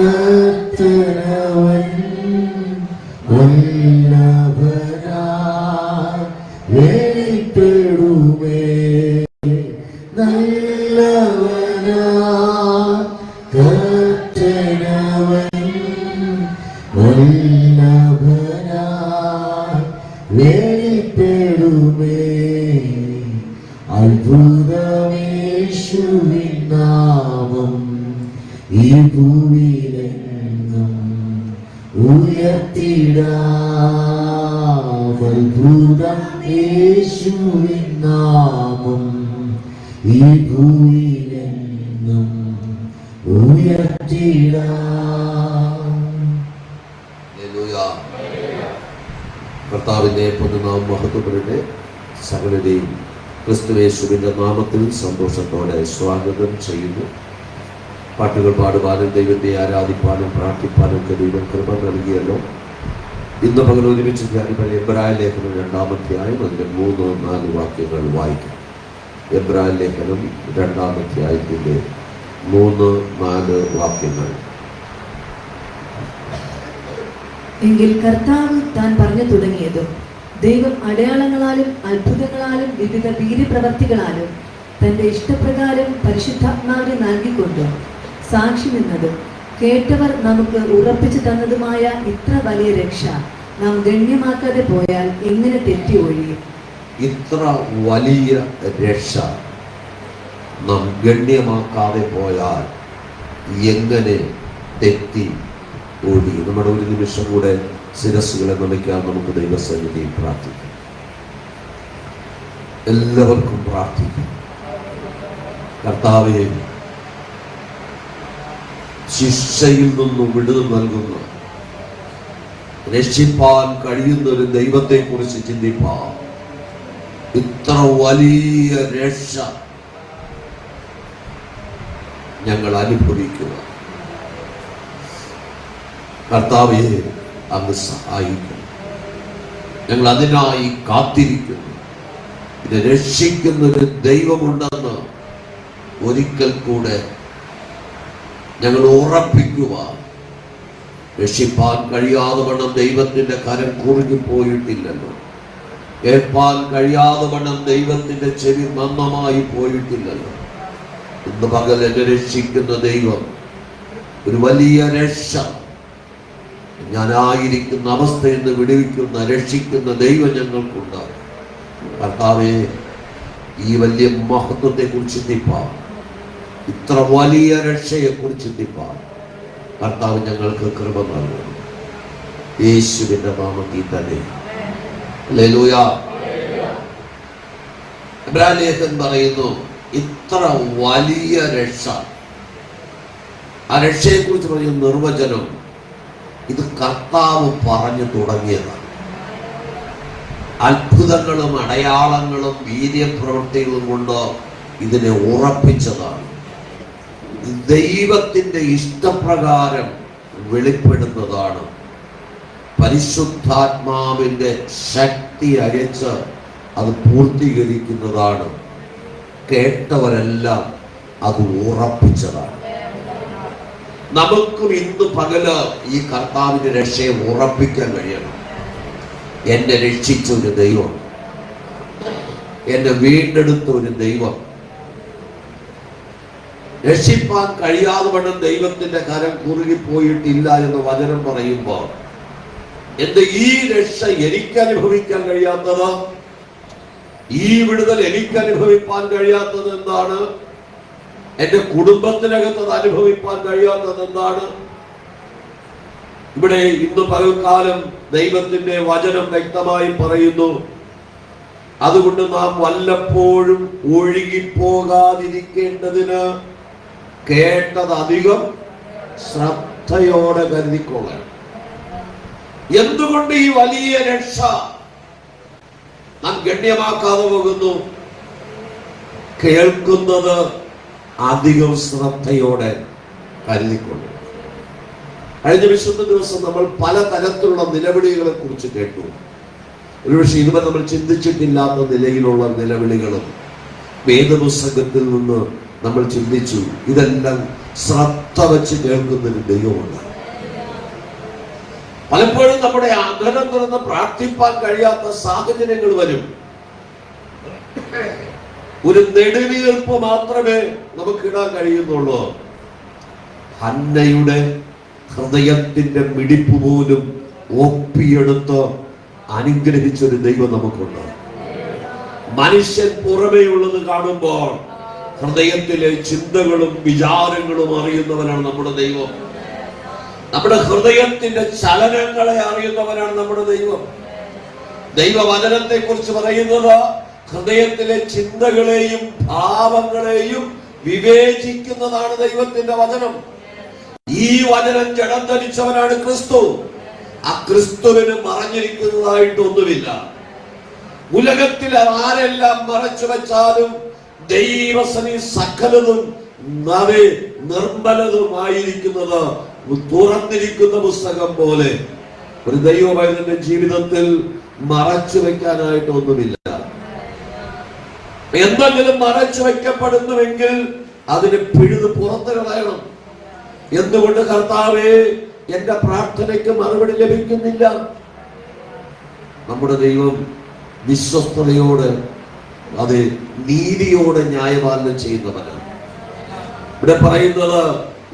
കർത്തനവൻ വല്ലഭനാ വെളിപ്പെടുമേ. നല്ലവനാ കർത്തനവൻ വല്ലഭനാ വെളിപ്പെടുമേ. അത്ഭുതമേശുവിൻ നാമം ഈ ഭൂമിയിലെങ്ങും ഉയർത്തിടാം. അത്ഭുതം യേശുവിൻ നാമം ഈ ഭൂമിയിലെങ്ങും ഉയർത്തിടാം. കർത്താവിന്റെ പൊതുനാമം മഹത്വപ്പെടട്ടെ. സകലരെയും ക്രിസ്തുയേശുവിന്റെ നാമത്തിൽ സന്തോഷത്തോടെ സ്വാഗതം ചെയ്യുന്നു. പാട്ടുകൾ പാടുവാനും ദൈവത്തെ ആരാധിപ്പാനും പ്രാർത്ഥിപ്പാനും ഒക്കെ ദൈവം കൃപ നൽകിയല്ലോ. ഇന്ന് പകൽ ഒരുമിച്ച് ധ്യാനിപ്പാൻ എബ്രായ ലേഖനം 2-ാം അധ്യായം അതിന്റെ 3-4 വാക്യങ്ങൾ വായിക്കാം. എബ്രായ ലേഖനം 2-ാം അധ്യായത്തിന്റെ 3-4 വാക്യങ്ങൾ. എങ്കിൽ കർത്താവ് താൻ പറഞ്ഞു തുടങ്ങിയതും ദൈവം അടയാളങ്ങളാലും അത്ഭുതങ്ങളാലും വിവിധ വീര്യപ്രവർത്തികളാലും തന്റെ ഇഷ്ടപ്രകാരം പരിശുദ്ധാത്മാവിനെ നൽകിക്കൊണ്ടും സാക്ഷി നിന്നതും കേട്ടവർ നമുക്ക് ഉറപ്പിച്ചു തന്നതുമായ ഇത്ര വലിയ രക്ഷ നാം ഗണ്യമാക്കാതെ പോയാൽ എങ്ങനെ തെറ്റി ഒഴിയും? ഇത്ര വലിയ രക്ഷ നാം ഗണ്യമാക്കാതെ പോയാൽ എങ്ങനെ തെറ്റി ഒഴിയും? നമ്മുടെ ഒരു നിമിഷം കൂടെ ശിരസ്സുകളെ നമിക്കാൻ നമുക്ക് ദൈവസന്നിധിയിൽ പ്രാർത്ഥിക്കാം. എല്ലാവർക്കും പ്രാർത്ഥിക്കാം. കർത്താവേ, ശിക്ഷയിൽ നിന്നും വിടുതൽ നൽകുന്ന രക്ഷിപ്പാൻ കഴിയുന്ന ഒരു ദൈവത്തെ കുറിച്ച് ചിന്തിപ്പാൻ ഇത്ര വലിയ രക്ഷ ഞങ്ങൾ അനുഭവിക്കുക. കർത്താവേ, അങ്ങ് സഹായിക്കും. ഞങ്ങൾ അതിനായി കാത്തിരിക്കുന്നു. ഇത് രക്ഷിക്കുന്ന ഒരു ദൈവമുണ്ടെന്ന് ഒരിക്കൽ കൂടെ ഞങ്ങൾ ഉറപ്പിക്കുവാൻ. രക്ഷിപ്പാൻ കഴിയാതെ വണ്ണം ദൈവത്തിന്റെ കരം കുറുകിപ്പോയിട്ടില്ലല്ലോ. കേൾപ്പാൻ കഴിയാതെ വണ്ണം ദൈവത്തിന്റെ ചെവി മന്ദമായി പോയിട്ടില്ലല്ലോ. ഇന്ന് പകൽ എന്നെ രക്ഷിക്കുന്ന ദൈവം, ഒരു വലിയ രക്ഷ, ഞാനായിരിക്കുന്ന അവസ്ഥയിൽ നിന്ന് വിടുവിക്കുന്ന രക്ഷിക്കുന്ന ദൈവം ഞങ്ങൾക്കുണ്ട്. കർത്താവേ, ഈ വലിയ മഹത്വത്തെ കുറിച്ച് ചിന്തിപ്പാൻ, ഇത്ര വലിയ രക്ഷയെ കുറിച്ച് ചിന്തിപ്പാൻ കർത്താവ് ഞങ്ങൾക്ക് കൃപ നൽകുന്നു. യേശുവിന്റെ നാമത്തിൽ തന്നെ. ഹല്ലേലൂയ. എബ്രായ ലേഖനം പറയുന്നു ഇത്ര വലിയ രക്ഷ. ആ രക്ഷയെ കുറിച്ച് പറയുന്ന നിർവചനം, ഇത് കർത്താവ് പറഞ്ഞു തുടങ്ങിയതാണ്. അത്ഭുതങ്ങളും അടയാളങ്ങളും വീര്യപ്രവൃത്തികളും കൊണ്ട് ഇതിനെ ഉറപ്പിച്ചതാണ്. ദൈവത്തിന്റെ ഇഷ്ടപ്രകാരം വെളിപ്പെടുന്നതാണ്. പരിശുദ്ധാത്മാവിന്റെ ശക്തി അയച്ച് അത് പൂർത്തീകരിക്കുന്നതാണ്. കേട്ടവരെല്ലാം അത് ഉറപ്പിച്ചതാണ്. നമുക്കും ഇന്ന് പകല് ഈ കർത്താവിന്റെ രക്ഷയെ ഉറപ്പിക്കാൻ കഴിയണം. എന്നെ രക്ഷിച്ച ഒരു ദൈവം, എന്നെ വീണ്ടെടുത്ത ഒരു ദൈവം, രക്ഷിപ്പാൻ കഴിയാതെ വണ്ണം ദൈവത്തിന്റെ കരം കുറുകിപ്പോയിട്ടില്ല എന്ന് വചനം പറയുമ്പോൾ, എന്ത് ഈ രക്ഷ എനിക്ക് അനുഭവിക്കാൻ കഴിയാത്തത്, ഈ വിടുതൽ എനിക്ക് അനുഭവിപ്പാൻ കഴിയാത്തത് എന്താണ്? എന്റെ കുടുംബത്തിനകത്ത് അത് അനുഭവിപ്പാൻ കഴിയാത്തത് എന്താണ്? ഇവിടെ ഇന്ന് പകൽക്കാലം ദൈവത്തിന്റെ വചനം വ്യക്തമായി പറയുന്നു, അതുകൊണ്ട് നാം വല്ലപ്പോഴും ഒഴുകിപ്പോകാതിരിക്കേണ്ടതിന് കേട്ടത് അധികം ശ്രദ്ധയോടെ കരുതിക്കൊള്ളണം. എന്തുകൊണ്ട് ഈ വലിയ രക്ഷ നാം ഗണ്യമാക്കാതെ പോകുന്നു? കേൾക്കുന്നത് അധികം ശ്രദ്ധയോടെ കരുതിക്കൊള്ളണം. കഴിഞ്ഞ വിശുദ്ധ ദിവസം നമ്മൾ പല തരത്തിലുള്ള നിലവിളികളെ കുറിച്ച് കേട്ടു. ഒരുപക്ഷെ ഇതുവരെ നമ്മൾ ചിന്തിച്ചിട്ടില്ലാത്ത നിലയിലുള്ള നിലവിളികളും വേദപുസ്തകത്തിൽ നിന്ന് നമ്മൾ ചിന്തിച്ചു. ഇതെല്ലാം ശ്രദ്ധ വെച്ച് കേൾക്കുന്നൊരു ദൈവമുണ്ട്. പലപ്പോഴും നമ്മുടെ അധരം തുറന്ന് പ്രാർത്ഥിപ്പാൻ കഴിയാത്ത സാഹചര്യങ്ങൾ വരും. ഒരു നെടുവീർപ്പ് മാത്രമേ നമുക്ക് ഇടാൻ കഴിയുന്നുള്ളൂ. ഹന്നയുടെ ഹൃദയത്തിന്റെ മിടിപ്പ് പോലും ഒപ്പിയെടുത്ത് അനുഗ്രഹിച്ചൊരു ദൈവം നമുക്കുണ്ട്. മനുഷ്യൻ പുറമേയുള്ളത് കാണുമ്പോൾ ഹൃദയത്തിലെ ചിന്തകളും വിചാരങ്ങളും അറിയുന്നവനാണ് നമ്മുടെ ദൈവം. നമ്മുടെ ഹൃദയത്തിന്റെ ചലനങ്ങളെ അറിയുന്നവനാണ് നമ്മുടെ ദൈവം. ദൈവവചനത്തെ കുറിച്ച് പറയുന്നത് ഹൃദയത്തിലെ ചിന്തകളെയും ഭാവങ്ങളെയും വിവേചിക്കുന്നതാണ് ദൈവത്തിന്റെ വചനം. ഈ വചനം ജഡം ധരിച്ചവനാണ് ക്രിസ്തു. ആ ക്രിസ്തുവിന് മറഞ്ഞിരിക്കുന്നതായിട്ടൊന്നുമില്ല. ഉലകത്തിൽ ആരെല്ലാം മറച്ചു വെച്ചാലും ദൈവസനി സകലതും നിർമ്മലതുമായിരിക്കുന്നത് തുറന്നിരിക്കുന്ന പുസ്തകം പോലെ. ഒരു ദൈവമൈതന്റെ ജീവിതത്തിൽ മറച്ചു വെക്കാനായിട്ടൊന്നുമില്ല. എന്തെങ്കിലും മറച്ചു വെക്കപ്പെടുന്നുവെങ്കിൽ അതിന് പിഴുത് പുറത്തു കളയണം. എന്തുകൊണ്ട് കർത്താവേ എന്റെ പ്രാർത്ഥനയ്ക്ക് മറുപടി ലഭിക്കുന്നില്ല? നമ്മുടെ ദൈവം വിശ്വസ്തയോട്, അത് നീതിയോടെ ന്യായപാലനം ചെയ്യുന്നവനാണ്. ഇവിടെ പറയുന്നത്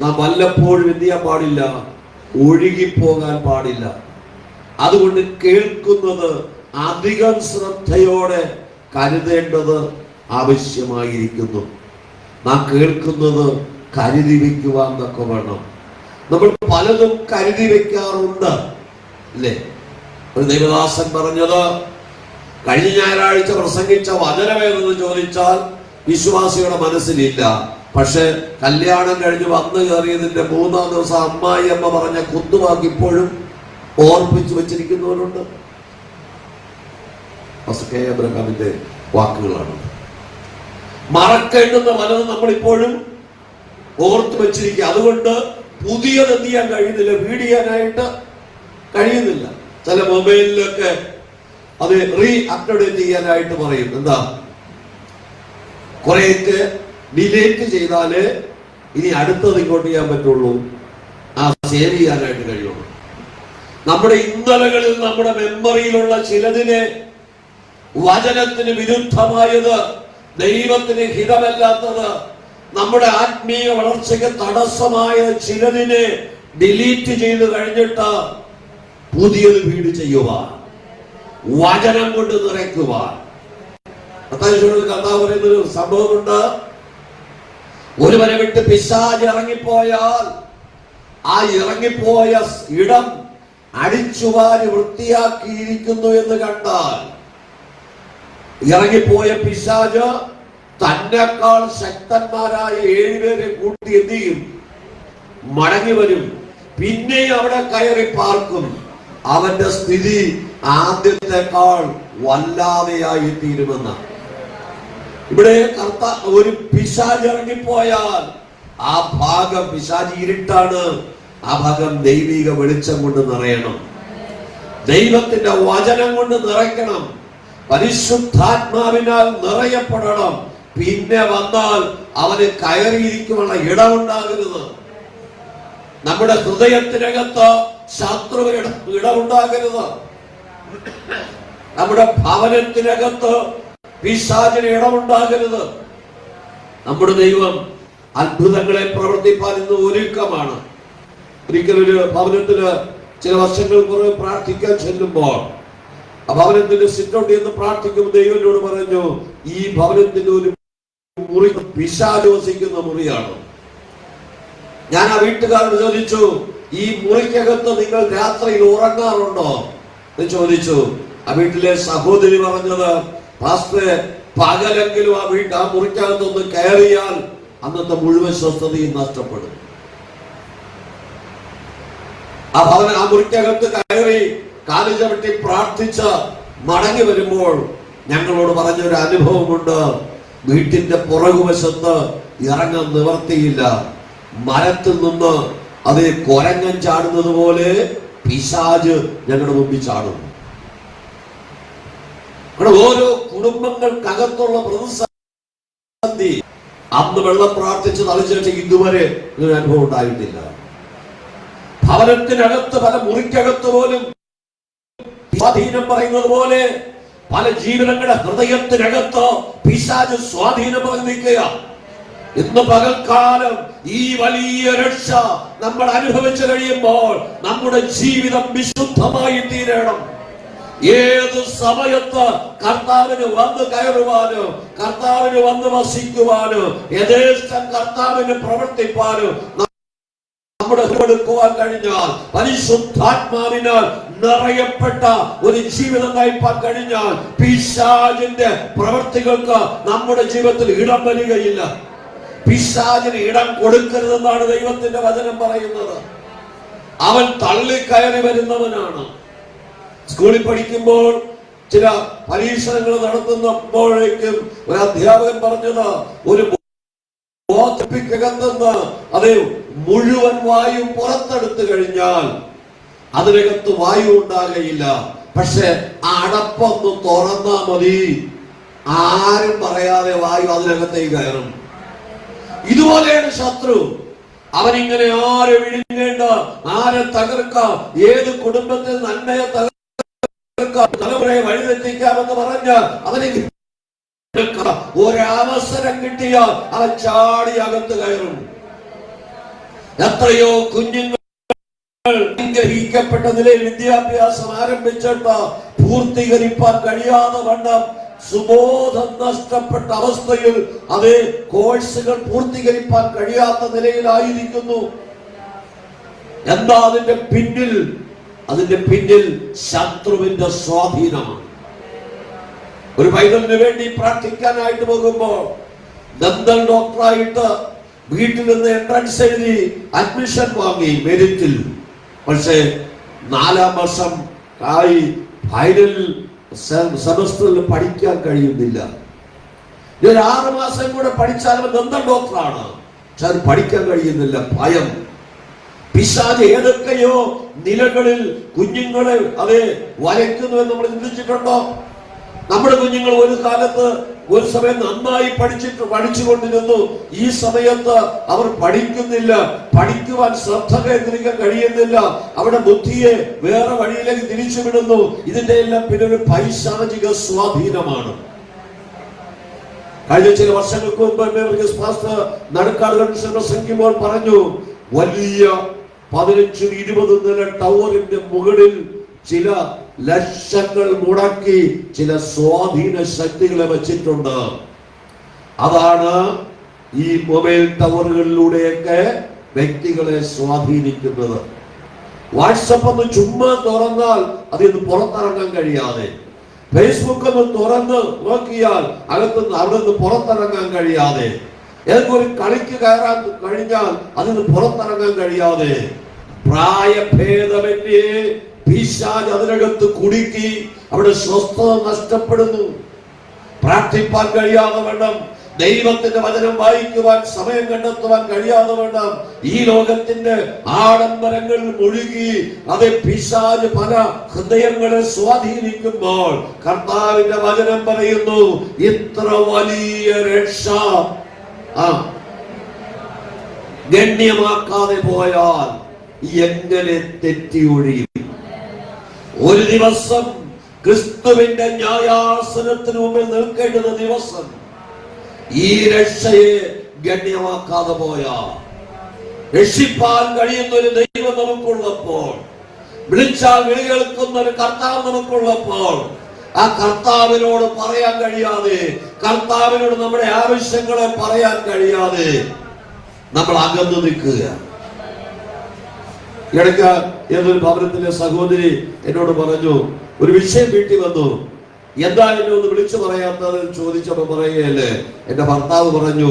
നാം വല്ലപ്പോഴും എന്ത് ചെയ്യാൻ പാടില്ല, ഒഴുകിപ്പോകാൻ പാടില്ല. അതുകൊണ്ട് കേൾക്കുന്നത് അധികം ശ്രദ്ധയോടെ കരുതേണ്ടത് ആവശ്യമായിരിക്കുന്നു. നാം കേൾക്കുന്നത് കരുതി വെക്കുവാൻ തക്ക വേണം. നമ്മൾ പലതും കരുതി വെക്കാറുണ്ട്, അല്ലേ? ഒരു ദൈവദാസൻ പറഞ്ഞത്, കഴിഞ്ഞ ഞായറാഴ്ച പ്രസംഗിച്ച വചനമേതെന്ന് ചോദിച്ചാൽ വിശ്വാസിയുടെ മനസ്സിലില്ല. പക്ഷെ കല്യാണം കഴിഞ്ഞ് വന്നു കയറിയതിന്റെ 3-ാം ദിവസം അമ്മായി അമ്മ പറഞ്ഞ കുത്തുവാക്ക് ഇപ്പോഴും ഓർപ്പിച്ചു വെച്ചിരിക്കുന്നവരുണ്ട്. കെ അബ്രഹാമിന്റെ വാക്കുകളാണ്. മറക്കേണ്ടുന്ന പലതും നമ്മളിപ്പോഴും ഓർത്തു വെച്ചിരിക്കുക. അതുകൊണ്ട് പുതിയത് എന്ത് ചെയ്യാൻ കഴിയുന്നില്ല, ഫീഡ് ചെയ്യാനായിട്ട് കഴിയുന്നില്ല. ചില മൊബൈലിലൊക്കെ അത് അപ്ഡേറ്റ് ചെയ്യാനായിട്ട് പറയും. എന്താ, കുറെയൊക്കെ ഡിലേറ്റ് ചെയ്താല് ഇനി അടുത്തത് ഇങ്ങോട്ട് ചെയ്യാൻ പറ്റുള്ളൂ, ആ സേവ് ചെയ്യാനായിട്ട് കഴിയുള്ളൂ. നമ്മുടെ ഇന്നലകളിൽ നമ്മുടെ മെമ്മറിയിലുള്ള ചിലതിനെ വചനത്തിന് വിരുദ്ധമായത്, ദൈവത്തിന് ഹിതമല്ലാത്തത്, നമ്മുടെ ആത്മീയ വളർച്ചയ്ക്ക് തടസ്സമായ ചിലതിനെ ഡിലീറ്റ് ചെയ്ത് കഴിഞ്ഞിട്ട് പുതിയത് ഫീഡ് ചെയ്യുവാൻ, വചനം കൊണ്ട് നിറയ്ക്കുവാൻ. കർത്താവ് പറയുന്നൊരു സംഭവമുണ്ട്. ഒരുവനെ വിട്ട് പിശാച് ഇറങ്ങിപ്പോയാൽ ആ ഇറങ്ങിപ്പോയ ഇടം അടിച്ചുവാരി വൃത്തിയാക്കിയിരിക്കുന്നു എന്ന് കണ്ടാൽ, ഇറങ്ങിപ്പോയ പിശാച് തന്നെക്കാൾ ശക്തന്മാരായ 7 പേരെ കൂട്ടി എന്ത് ചെയ്യും, മടങ്ങി വരും. പിന്നെ അവിടെ കയറി പാർക്കും. അവന്റെ സ്ഥിതി ആദ്യത്തെക്കാൾ വല്ലാതെയായി തീരുമെന്ന. ഇവിടെ ഒരു പിശാച് ഇറങ്ങിപ്പോയാൽ ആ ഭാഗം, പിശാച് ഇരുട്ടാണ്, ആ ഭാഗം ദൈവിക വെളിച്ചം കൊണ്ട് നിറയണം, ദൈവത്തിന്റെ വചനം കൊണ്ട് നിറയ്ക്കണം, പരിശുദ്ധാത്മാവിനാൽ നിറയപ്പെടണം. പിന്നെ വന്നാൽ അവന് കയറിയിരിക്കുവാനുള്ള ഇടമുണ്ടാകരുത്. നമ്മുടെ ഹൃദയത്തിനകത്ത് ശത്രുവിന് ഇടമുണ്ടാകരുത്. നമ്മുടെ ഭവനത്തിനകത്ത് പിശാചിന് ഇടമുണ്ടാകരുത്. നമ്മുടെ ദൈവം അത്ഭുതങ്ങളെ പ്രവർത്തിപ്പാൻ ഇന്ന് ഒരുക്കമാണ്. ഒരിക്കലൊരു ഭവനത്തിന് ചില വർഷങ്ങൾ കുറെ പ്രാർത്ഥിക്കാൻ ചെല്ലുമ്പോൾ ആ ഭവനത്തിന്റെ സിറ്റൗട്ട് എന്ന് പ്രാർത്ഥിക്കുമ്പോൾ ദൈവനോട് പറഞ്ഞു, ഈ ഭവനത്തിന്റെ ഒരു മുറി പിശാച് വസിക്കുന്ന മുറിയാണ്. ഞാൻ ആ വീട്ടുകാരോട് ചോദിച്ചു, ഈ മുറിക്കകത്ത് നിങ്ങൾ രാത്രിയിൽ ഉറങ്ങാറുണ്ടോ എന്ന് ചോദിച്ചു. ആ വീട്ടിലെ സഹോദരി പറഞ്ഞത്, പാസ്റ്ററെ, പകലെങ്കിലും ആ മുറിക്കകത്തൊന്ന് കയറിയാൽ അന്നത്തെ മുഴുവൻ സ്വസ്ഥതയും നഷ്ടപ്പെടും. ആ മുറിക്കകത്ത് കയറി കാലു ചവിട്ടി പ്രാർത്ഥിച്ച് മടങ്ങി വരുമ്പോൾ ഞങ്ങളോട് പറഞ്ഞൊരു അനുഭവമുണ്ട്. വീട്ടിന്റെ പുറകുവശത്ത് ഇറങ്ങാൻ നിവർത്തിയില്ല. മരത്തിൽ നിന്ന് അത് കൊരങ്ങൻ ചാടുന്നത് പോലെ പിശാച് ഞങ്ങളുടെ മുമ്പിൽ ചാടുന്നു. ഓരോ കുടുംബങ്ങൾക്കകത്തുള്ള പ്രതിസന്ധി അന്ന് വെള്ളം പ്രാർത്ഥിച്ച് തളിച്ചു ഇതുവരെ ഒരു അനുഭവം ഉണ്ടായിട്ടില്ല. ഭവനത്തിനകത്ത്, പല മുറിക്കകത്ത് പോലും സ്വാധീനം പറയുന്നത് പോലെ പല ജീവിതങ്ങളുടെ ഹൃദയത്തിനകത്ത് പിശാച് സ്വാധീനം പറഞ്ഞു നിൽക്കുക. ഇന്ന് പകൽക്കാലം ഈ വലിയ രക്ഷ നമ്മൾ അനുഭവിച്ചു കഴിയുമ്പോൾ നമ്മുടെ ജീവിതം വിശുദ്ധമായി തീരണം. ഏത് സമയത്ത് കർത്താവിന് വന്ന് കയറുവാനോ, കർത്താവിന് വന്ന് വസിക്കുവാനോ, യഥേഷ്ടം കർത്താവിന് പ്രവർത്തിപ്പാനോ നമ്മുടെ എടുക്കുവാൻ കഴിഞ്ഞാൽ, പരിശുദ്ധാത്മാവിനാൽ നിറയപ്പെട്ട ഒരു ജീവിതം നയിപ്പാൻ കഴിഞ്ഞാൽ പിശാചിന്റെ പ്രവൃത്തികൾക്ക് നമ്മുടെ ജീവിതത്തിൽ ഇടം വരികയില്ല. പിശാചിന് ഇടം കൊടുക്കരുതെന്നാണ് ദൈവത്തിന്റെ വചനം പറയുന്നത്. അവൻ തള്ളിക്കയറി വരുന്നവനാണ്. സ്കൂളിൽ പഠിക്കുമ്പോൾ ചില പരീക്ഷണങ്ങൾ നടത്തുന്നപ്പോഴേക്കും ഒരു അധ്യാപകൻ പറഞ്ഞത്, ഒരു ബോധപ്പിക്കകത്തുനിന്ന് അത് മുഴുവൻ വായു പുറത്തെടുത്തു കഴിഞ്ഞാൽ അതിനകത്ത് വായു ഉണ്ടാകയില്ല. പക്ഷെ ആ അടപ്പൊന്ന് തുറന്നാ മതി, ആരും പറയാതെ വായു അതിനകത്തേക്ക് കയറും. ഇതുപോലെയാണ് ശത്രു. അവനിങ്ങനെ ആരെ വിഴുങ്ങേണ്ട, ആരെ തകർക്കാം, ഏത് കുടുംബത്തിൽ നന്മയെ തകർക്കാം, തലമുറയെ വഴിതെറ്റിക്കാമെന്ന് പറഞ്ഞ് അവന് ഒരവസരം കിട്ടിയാൽ അവൻ ചാടി അകത്ത് കയറും. എത്രയോ കുഞ്ഞുങ്ങൾ ഗ്രഹിക്കപ്പെട്ട നിലയിൽ വിദ്യാഭ്യാസം ആരംഭിച്ചിട്ട് പൂർത്തീകരിക്കാൻ കഴിയാതെ വണ്ണം സുബോധം നഷ്ടപ്പെട്ട അവസ്ഥയിൽ അതേ കോഴ്സുകൾ പൂർത്തീകരിക്കാൻ കഴിയാത്ത നിലയിലായിരിക്കുന്നു. എന്താ അതിന്റെ പിന്നിൽ? അതിന്റെ പിന്നിൽ ശത്രുവിന്റെ സ്വാധീനമാണ്. ഒരു പൈതലിന് വേണ്ടി പ്രാർത്ഥിക്കാനായിട്ട് പോകുമ്പോൾ ദന്തൽ ഡോക്ടറായിട്ട് വീട്ടിൽ നിന്ന് എൻട്രൻസ് എഴുതി അഡ്മിഷൻ വാങ്ങി മെരിറ്റിൽ. പക്ഷേ 4-ാം വർഷം ആയി ഫൈനൽ സെമസ്റ്ററിൽ പഠിക്കാൻ കഴിയുന്നില്ല. ഒരു 6 മാസം കൂടെ പഠിച്ചാലും ദന്തൽ ഡോക്ടറാണ്, പക്ഷെ അത് പഠിക്കാൻ കഴിയുന്നില്ല. ഭയം. പിശാച് ഏതൊക്കെയോ നിലകളിൽ കുഞ്ഞുങ്ങളെ അതെ വരയ്ക്കുന്നു എന്ന് നമ്മൾ ചിന്തിച്ചിട്ടുണ്ടോ? നമ്മുടെ കുഞ്ഞുങ്ങൾ ഒരു കാലത്ത് ഒരു സമയം നന്നായി പഠിച്ചുകൊണ്ടിരുന്നു. ഈ സമയത്ത് അവർ പഠിക്കുന്നില്ല, പഠിക്കുവാൻ ശ്രദ്ധ കേന്ദ്രീകരിക്കാൻ കഴിയുന്നില്ല, അവിടെ ബുദ്ധിയെ വേറെ വഴിയിലേക്ക് തിരിച്ചുവിടുന്നു. ഇതിന്റെ എല്ലാം പിന്നെ ഒരു പൈശാചിക സ്വാധീനമാണ്. കഴിഞ്ഞ ചില വർഷങ്ങൾക്ക് മുമ്പ് നടക്കാട് കൺവെൻഷൻ പ്രസംഗിക്കുമ്പോൾ പറഞ്ഞു, വലിയ 15-20 നില ടവറിന്റെ മുകളിൽ ചില ലക്ഷങ്ങൾ മുടക്കി ചില സ്വാധീന ശക്തികളെ വെച്ചിട്ടുണ്ട്. അതാണ് ഈ മൊബൈൽ ടവറുകളിലൂടെയൊക്കെ വ്യക്തികളെ സ്വാധീനിക്കുന്നത്. വാട്സപ്പ് ഒന്ന് ചുമ്മാ തുറന്നാൽ അതിന് പുറത്തിറങ്ങാൻ കഴിയാതെ, ഫേസ്ബുക്ക് ഒന്ന് തുറന്ന് നോക്കിയാൽ അകത്തുനിന്ന് അവിടെ നിന്ന് പുറത്തിറങ്ങാൻ കഴിയാതെ, ഏതൊരു കളിക്ക് കയറാൻ കഴിഞ്ഞാൽ അതിന് പുറത്തിറങ്ങാൻ കഴിയാതെ, പ്രായഭേദമന്യേ പിശാച് അതിനകത്ത് കുടുക്കി അവിടെ സ്വസ്ഥത നഷ്ടപ്പെടുന്നു. പ്രാർത്ഥിപ്പാൻ കഴിയാതെ വേണം, ദൈവത്തിന്റെ വചനം വായിക്കുവാൻ സമയം കണ്ടെത്തുവാൻ കഴിയാതെ വേണം, ഈ ലോകത്തിന്റെ ആഡംബരങ്ങളിൽ മുഴുകി അത് പിശാച് പല ഹൃദയങ്ങളെ സ്വാധീനിക്കുമ്പോൾ കർത്താവിന്റെ വചനം പറയുന്നു, ഇത്ര വലിയ രക്ഷ ഗണ്യമാക്കാതെ പോയാൽ എങ്ങനെ തെറ്റി ഒഴിയും? ഒരു ദിവസം ക്രിസ്തുവിന്റെ ന്യായാസനത്തിന് മുമ്പിൽ നിൽക്കേണ്ടുന്ന ദിവസം ഈ രക്ഷയെ ഗണ്യമാക്കാതെ പോയാൽ, രക്ഷിപ്പാൻ കഴിയുന്ന ഒരു ദൈവം നമുക്കുള്ളപ്പോൾ, വിളിച്ചാൽ വിളി കേൾക്കുന്ന ഒരു കർത്താവ് നമുക്കുള്ളപ്പോൾ, ആ കർത്താവിനോട് പറയാൻ കഴിയാതെ, കർത്താവിനോട് നമ്മുടെ ആവശ്യങ്ങളെ പറയാൻ കഴിയാതെ നമ്മൾ അകന്നു നിൽക്കുക. ഇടയ്ക്ക് ഏതൊരു ഭവനത്തിലെ സഹോദരി എന്നോട് പറഞ്ഞു, ഒരു വിഷയം വീട്ടിൽ വന്നു, എന്താ എന്നെ ഒന്ന് വിളിച്ചു പറയാത്തത് ചോദിച്ചപ്പോ പറയുകയല്ലേ, എന്റെ ഭർത്താവ് പറഞ്ഞു,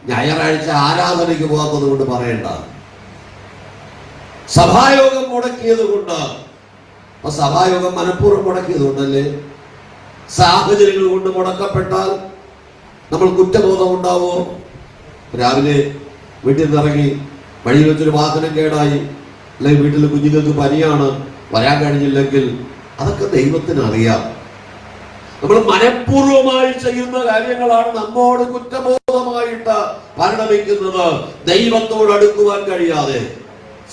ഞായറാഴ്ച ആരാധനയ്ക്ക് പോകാത്തത് കൊണ്ട് പറയണ്ട, സഭായോഗം മുടക്കിയത് കൊണ്ട്. അപ്പൊ സഭായോഗം മനഃപൂർവ്വം മുടക്കിയത് കൊണ്ടല്ലേ? സാഹചര്യങ്ങൾ കൊണ്ട് മുടക്കപ്പെട്ടാൽ നമ്മൾ കുറ്റബോധം ഉണ്ടാവോ? രാവിലെ വീട്ടിൽ നിന്ന് ഇറങ്ങി വഴിയിൽ വെച്ചൊരു വാഹനം കേടായി, അല്ലെങ്കിൽ വീട്ടിൽ കുഞ്ഞുങ്ങൾക്ക് പനിയാണ്, വരാൻ കഴിഞ്ഞില്ലെങ്കിൽ അതൊക്കെ ദൈവത്തിന് അറിയാം. നമ്മൾ മനഃപൂർവ്വമായി ചെയ്യുന്ന കാര്യങ്ങളാണ് നമ്മോട് കുറ്റബോധം കുറ്റബോധമായിട്ട് പരിണമിക്കുന്നത് ദൈവത്തോട് അടുക്കുവാൻ കഴിയാതെ,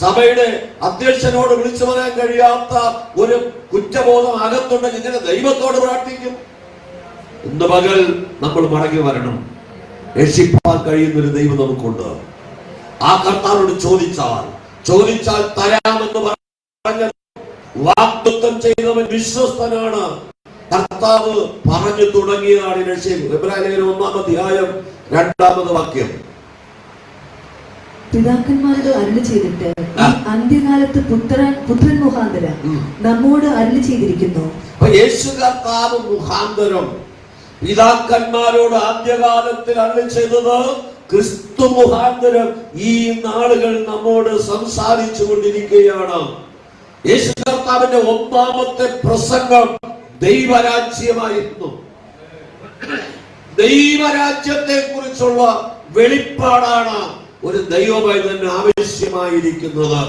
സഭയുടെ അധ്യക്ഷനോട് വിളിച്ചു പറയാൻ കഴിയാത്ത ഒരു കുറ്റബോധം അകത്തുണ്ടെങ്കിൽ ഇങ്ങനെ ദൈവത്തോട് പ്രാർത്ഥിക്കും. ഇന്ന് പകൽ നമ്മൾ മടങ്ങി വരണം. രക്ഷിപ്പാൻ കഴിയുന്ന ഒരു ദൈവം നമുക്കുണ്ട്. ആ കർത്താവിനോട് ചോദിച്ചാൽ തരാമെന്ന് പറഞ്ഞ വാഗ്ദത്തം ചെയ്തവൻ വിശ്വസ്തനാണ്. കർത്താവ് പറഞ്ഞു തുടങ്ങിയതാണ് രക്ഷയും. എബ്രായലേഖനം 1-ാം അധ്യായം 2-ാമത് വാക്യം. പിതാക്കന്മാരോട് അരുളി ചെയ്തിട്ട് അന്ത്യകാലത്ത് പുത്രൻ മുഖാന്തരം നമ്മോട് അരുളി ചെയ്തിരിക്കുന്നു. യേശു കർത്താവ് മുഖാന്തരം പിതാക്കന്മാരോട് ആദ്യകാലത്തിൽ അരുളി ചെയ്തത് ക്രിസ്തു മുഖാന്തരം ഈ നാളുകൾ നമ്മോട് സംസാരിച്ചു കൊണ്ടിരിക്കുകയാണ്. യേശു കർത്താവിന്റെ 1-ാമത്തെ പ്രസംഗം ദൈവരാജ്യമായിരുന്നു. ദൈവരാജ്യത്തെ കുറിച്ചുള്ള വെളിപ്പാടാണ് ഒരു ദൈവമായി തന്നെ ആവശ്യമായിരിക്കുന്നത്.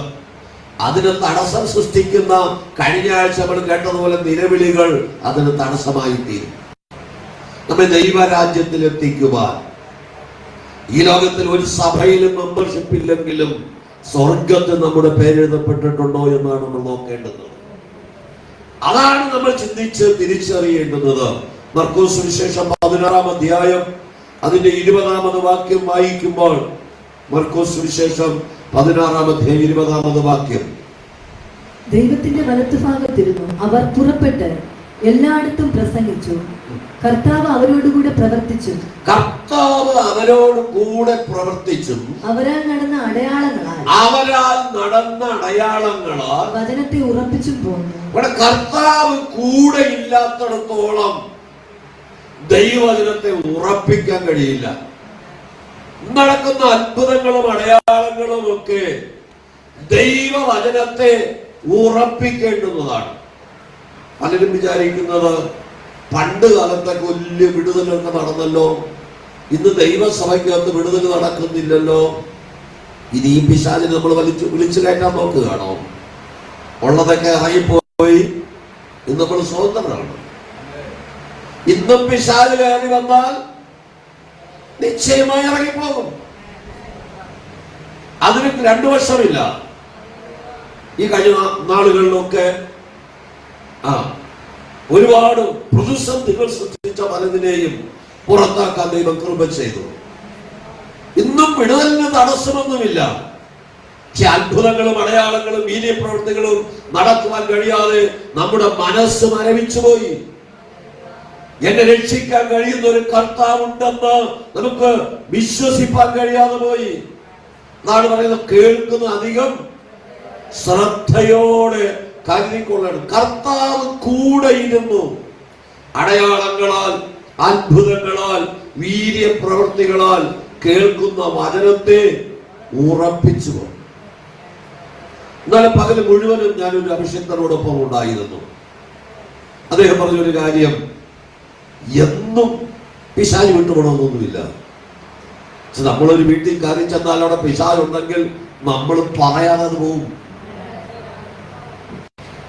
അതിന് തടസ്സം സൃഷ്ടിക്കുന്ന കഴിഞ്ഞ ആഴ്ച നമ്മൾ കേട്ടതുപോലെ നിലവിളികൾ അതിന് തടസ്സമായി തീരും. നമ്മെ ദൈവരാജ്യത്തിൽ എത്തിക്കുവാൻ ഈ ലോകത്തിൽ ഒരു സഭയിലും മെമ്പർഷിപ്പ് ഇല്ലെങ്കിലും സ്വർഗത്തിൽ നമ്മുടെ പേരെഴുതപ്പെട്ടിട്ടുണ്ടോ എന്നാണ് നമ്മൾ നോക്കേണ്ടത്. അതാണ് നമ്മൾ ചിന്തിച്ച് തിരിച്ചറിയേണ്ടുന്നത്. മർക്കോസ് സുവിശേഷം 16-ാം അധ്യായം അതിന്റെ 20-ാമത് വാക്യം വായിക്കുമ്പോൾ, മർക്കോസ് സുവിശേഷം 16-ാം അധ്യായം 20-ാമത് വാക്യം. ദൈവത്തിന്റെ വലത്തുഭാഗത്തിരുന്നു അവർ പുറപ്പെട്ട് എല്ലായിടത്തും പ്രസംഗിച്ചു. കർത്താവ് അവരോടുകൂടെ പ്രവർത്തിച്ചു. കർത്താവ് അവരോട് കൂടെ പ്രവർത്തിച്ചു. അവരാൽ നടന്ന അടയാളങ്ങളാൽ വചനത്തെ ഉറപ്പിച്ചും പോന്നു. ഇവിടെ കർത്താവ് കൂടെ ഇല്ലാത്തിടത്തോളം ദൈവവചനത്തെ ഉറപ്പിക്കാൻ കഴിയില്ല. നടക്കുന്ന അത്ഭുതങ്ങളും അടയാളങ്ങളും ഒക്കെ ദൈവവചനത്തെ ഉറപ്പിക്കേണ്ടുന്നതാണ്. പലരും വിചാരിക്കുന്നത് പണ്ട് കാലത്തൊക്കെ വലിയ വിടുതലൊക്കെ നടന്നല്ലോ, ഇന്ന് ദൈവസഭയ്ക്കകത്ത് വിടുതൽ നടക്കുന്നില്ലല്ലോ, ഇനി ഈ പിശാചിനെ നമ്മൾ വിളിച്ചു കയറ്റാൻ നോക്കുകയാണോ? ഉള്ളതൊക്കെ ഇറങ്ങിപ്പോയി, ഇന്ന് നമ്മൾ സ്വതന്ത്രരാണ്. ഇന്നും പിശാച് കയറി വന്നാൽ നിശ്ചയമായി ഇറങ്ങിപ്പോകും. അതിന് 2 വർഷമില്ല. ഈ കഴിഞ്ഞ നാളുകളിലൊക്കെ ഒരുപാട് പ്രതിസന്ധികൾ സൃഷ്ടിച്ച പലതിനെയും പുറത്താക്കാൻ ദൈവം കൃപ ചെയ്തു. ഇന്നും വിടുതലിന് തടസ്സമൊന്നുമില്ല. പക്ഷെ അത്ഭുതങ്ങളും അടയാളങ്ങളും വീര്യപ്രവൃത്തികളും നടത്തുവാൻ കഴിയാതെ നമ്മുടെ മനസ്സ് മരവിച്ചുപോയി. എന്നെ രക്ഷിക്കാൻ കഴിയുന്ന ഒരു കർത്താവുണ്ടെന്ന് നമുക്ക് വിശ്വസിപ്പാൻ കഴിയാതെ പോയി. അതാണ് പറയുന്നത്, കേൾക്കുന്ന അധികം ശ്രദ്ധയോടെ കരുതിക്കൊള്ളണം. കർത്താവ് കൂടെ ഇരുന്നു. അടയാളങ്ങളാൽ, അത്ഭുതങ്ങളാൽ, വീര്യപ്രവൃത്തികളാൽ കേൾക്കുന്ന വചനത്തെ ഉറപ്പിച്ചു. എന്നാലും പകല് മുഴുവനും ഞാനൊരു അഭിഷിക്തനോടൊപ്പം ഉണ്ടായിരുന്നു. അദ്ദേഹം പറഞ്ഞൊരു കാര്യം, എന്നും പിശാച് വിട്ടുപോകണമെന്നൊന്നുമില്ല. നമ്മളൊരു വീട്ടിൽ കയറി ചെന്നാൽ അവിടെ പിശാചുണ്ടെങ്കിൽ നമ്മൾ പറയാതെ അത് പോകും.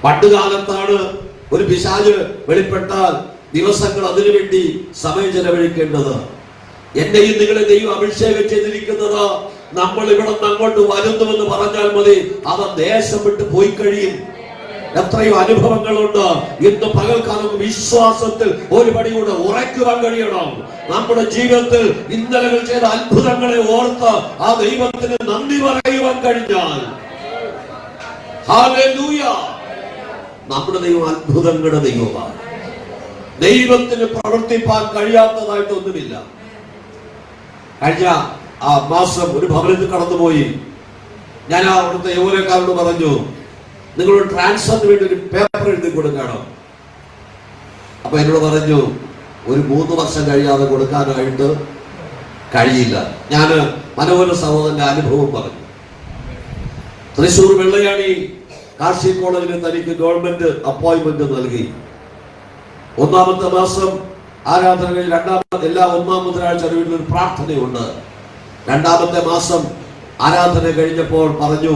പണ്ട് കാലത്താണ് ഒരു പിശാച് വെളിപ്പെട്ടാൽ ദിവസങ്ങൾ അതിനുവേണ്ടി സമയം ചെലവഴിക്കേണ്ടത്. എന്നെയും നിങ്ങളെ ദൈവം അഭിഷേകം ചെയ്തിരിക്കുന്നത് നമ്മൾ ഇവിടെ നിന്ന് അങ്ങോട്ട് വരുന്നുവെന്ന് പറഞ്ഞാൽ മതി, അവർ ദേശം വിട്ട് പോയി കഴിയും. എത്രയോ അനുഭവങ്ങളുണ്ട്. ഇന്ന് പകൽക്കാലം വിശ്വാസത്തിൽ ഒരു പടി കൂടെ ഉറയ്ക്കുവാൻ കഴിയണം. നമ്മുടെ ജീവിതത്തിൽ ഇന്നലകൾ ചെയ്ത അത്ഭുതങ്ങളെ ഓർത്ത് ആ ദൈവത്തിന് നന്ദി പറയുവാൻ കഴിഞ്ഞാൽ, ഹല്ലേലൂയ, നമ്മുടെ ദൈവം അത്ഭുതങ്ങളുടെ ദൈവമാണ്. ദൈവത്തിന് പ്രവർത്തിപ്പാൻ കഴിയാത്തതായിട്ടൊന്നുമില്ല. കഴിഞ്ഞ ആ മാസം ഒരു ഭവനത്തിൽ കടന്നുപോയി. ഞാൻ അവിടുത്തെ യൗവനക്കാരോട് പറഞ്ഞു, നിങ്ങളോട് ട്രാൻസ്ഫറിന് വേണ്ടി ഒരു പേപ്പർ എഴുതി കൊടുക്കണം. അപ്പൊ എന്നോട് പറഞ്ഞു, ഒരു 3 വർഷം കഴിയാതെ കൊടുക്കാനായിട്ട് കഴിയില്ല. ഞാൻ മനോഹര സഹോദരന്റെ അനുഭവം പറഞ്ഞു. തൃശ്ശൂർ വെള്ളയാണി കാർഷിക കോളേജിൽ തനിക്ക് ഗവൺമെന്റ് അപ്പോയിന്റ്മെന്റ് നൽകി. 1-ാമത്തെ മാസം ആരാധന കഴിഞ്ഞ് 2-ാമത്തെ എല്ലാ 1-ാം ബുധനാഴ്ച വീട്ടിലൊരു പ്രാർത്ഥനയുണ്ട്. 2-ാമത്തെ മാസം ആരാധന കഴിഞ്ഞപ്പോൾ പറഞ്ഞു,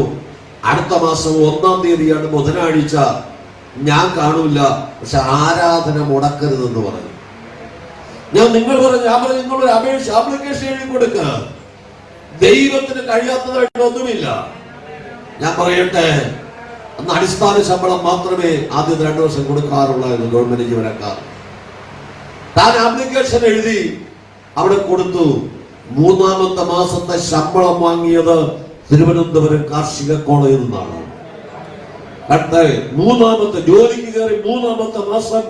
അടുത്ത മാസം 1-ാം തീയതിയാണ് ബുധനാഴ്ച, ഞാൻ കാണൂല, പക്ഷെ ആരാധന മുടക്കരുതെന്ന് പറഞ്ഞു. ഞാൻ നിങ്ങളൊരു അപേക്ഷ ആപ്ലിക്കേഷൻ എഴുതി കൊടുക്ക. ദൈവത്തിന് കഴിയാത്തതായിട്ട് ഒന്നുമില്ല. ഞാൻ പറയട്ടെ, അന്ന് അടിസ്ഥാന ശമ്പളം മാത്രമേ ആദ്യത്തെ 2 വർഷം കൊടുക്കാറുള്ളായിരുന്നു ഗവൺമെന്റ് ജീവനക്കാർ. താൻ ആപ്ലിക്കേഷൻ എഴുതി അവിടെ കൊടുത്തു. 3-ാമത്തെ മാസത്തെ ശമ്പളം വാങ്ങിയത് തിരുവനന്തപുരം കാർഷിക കോളേജിൽ നിന്നാണ്. ജോലിക്ക് കയറി 3-ാമത്തെ മാസം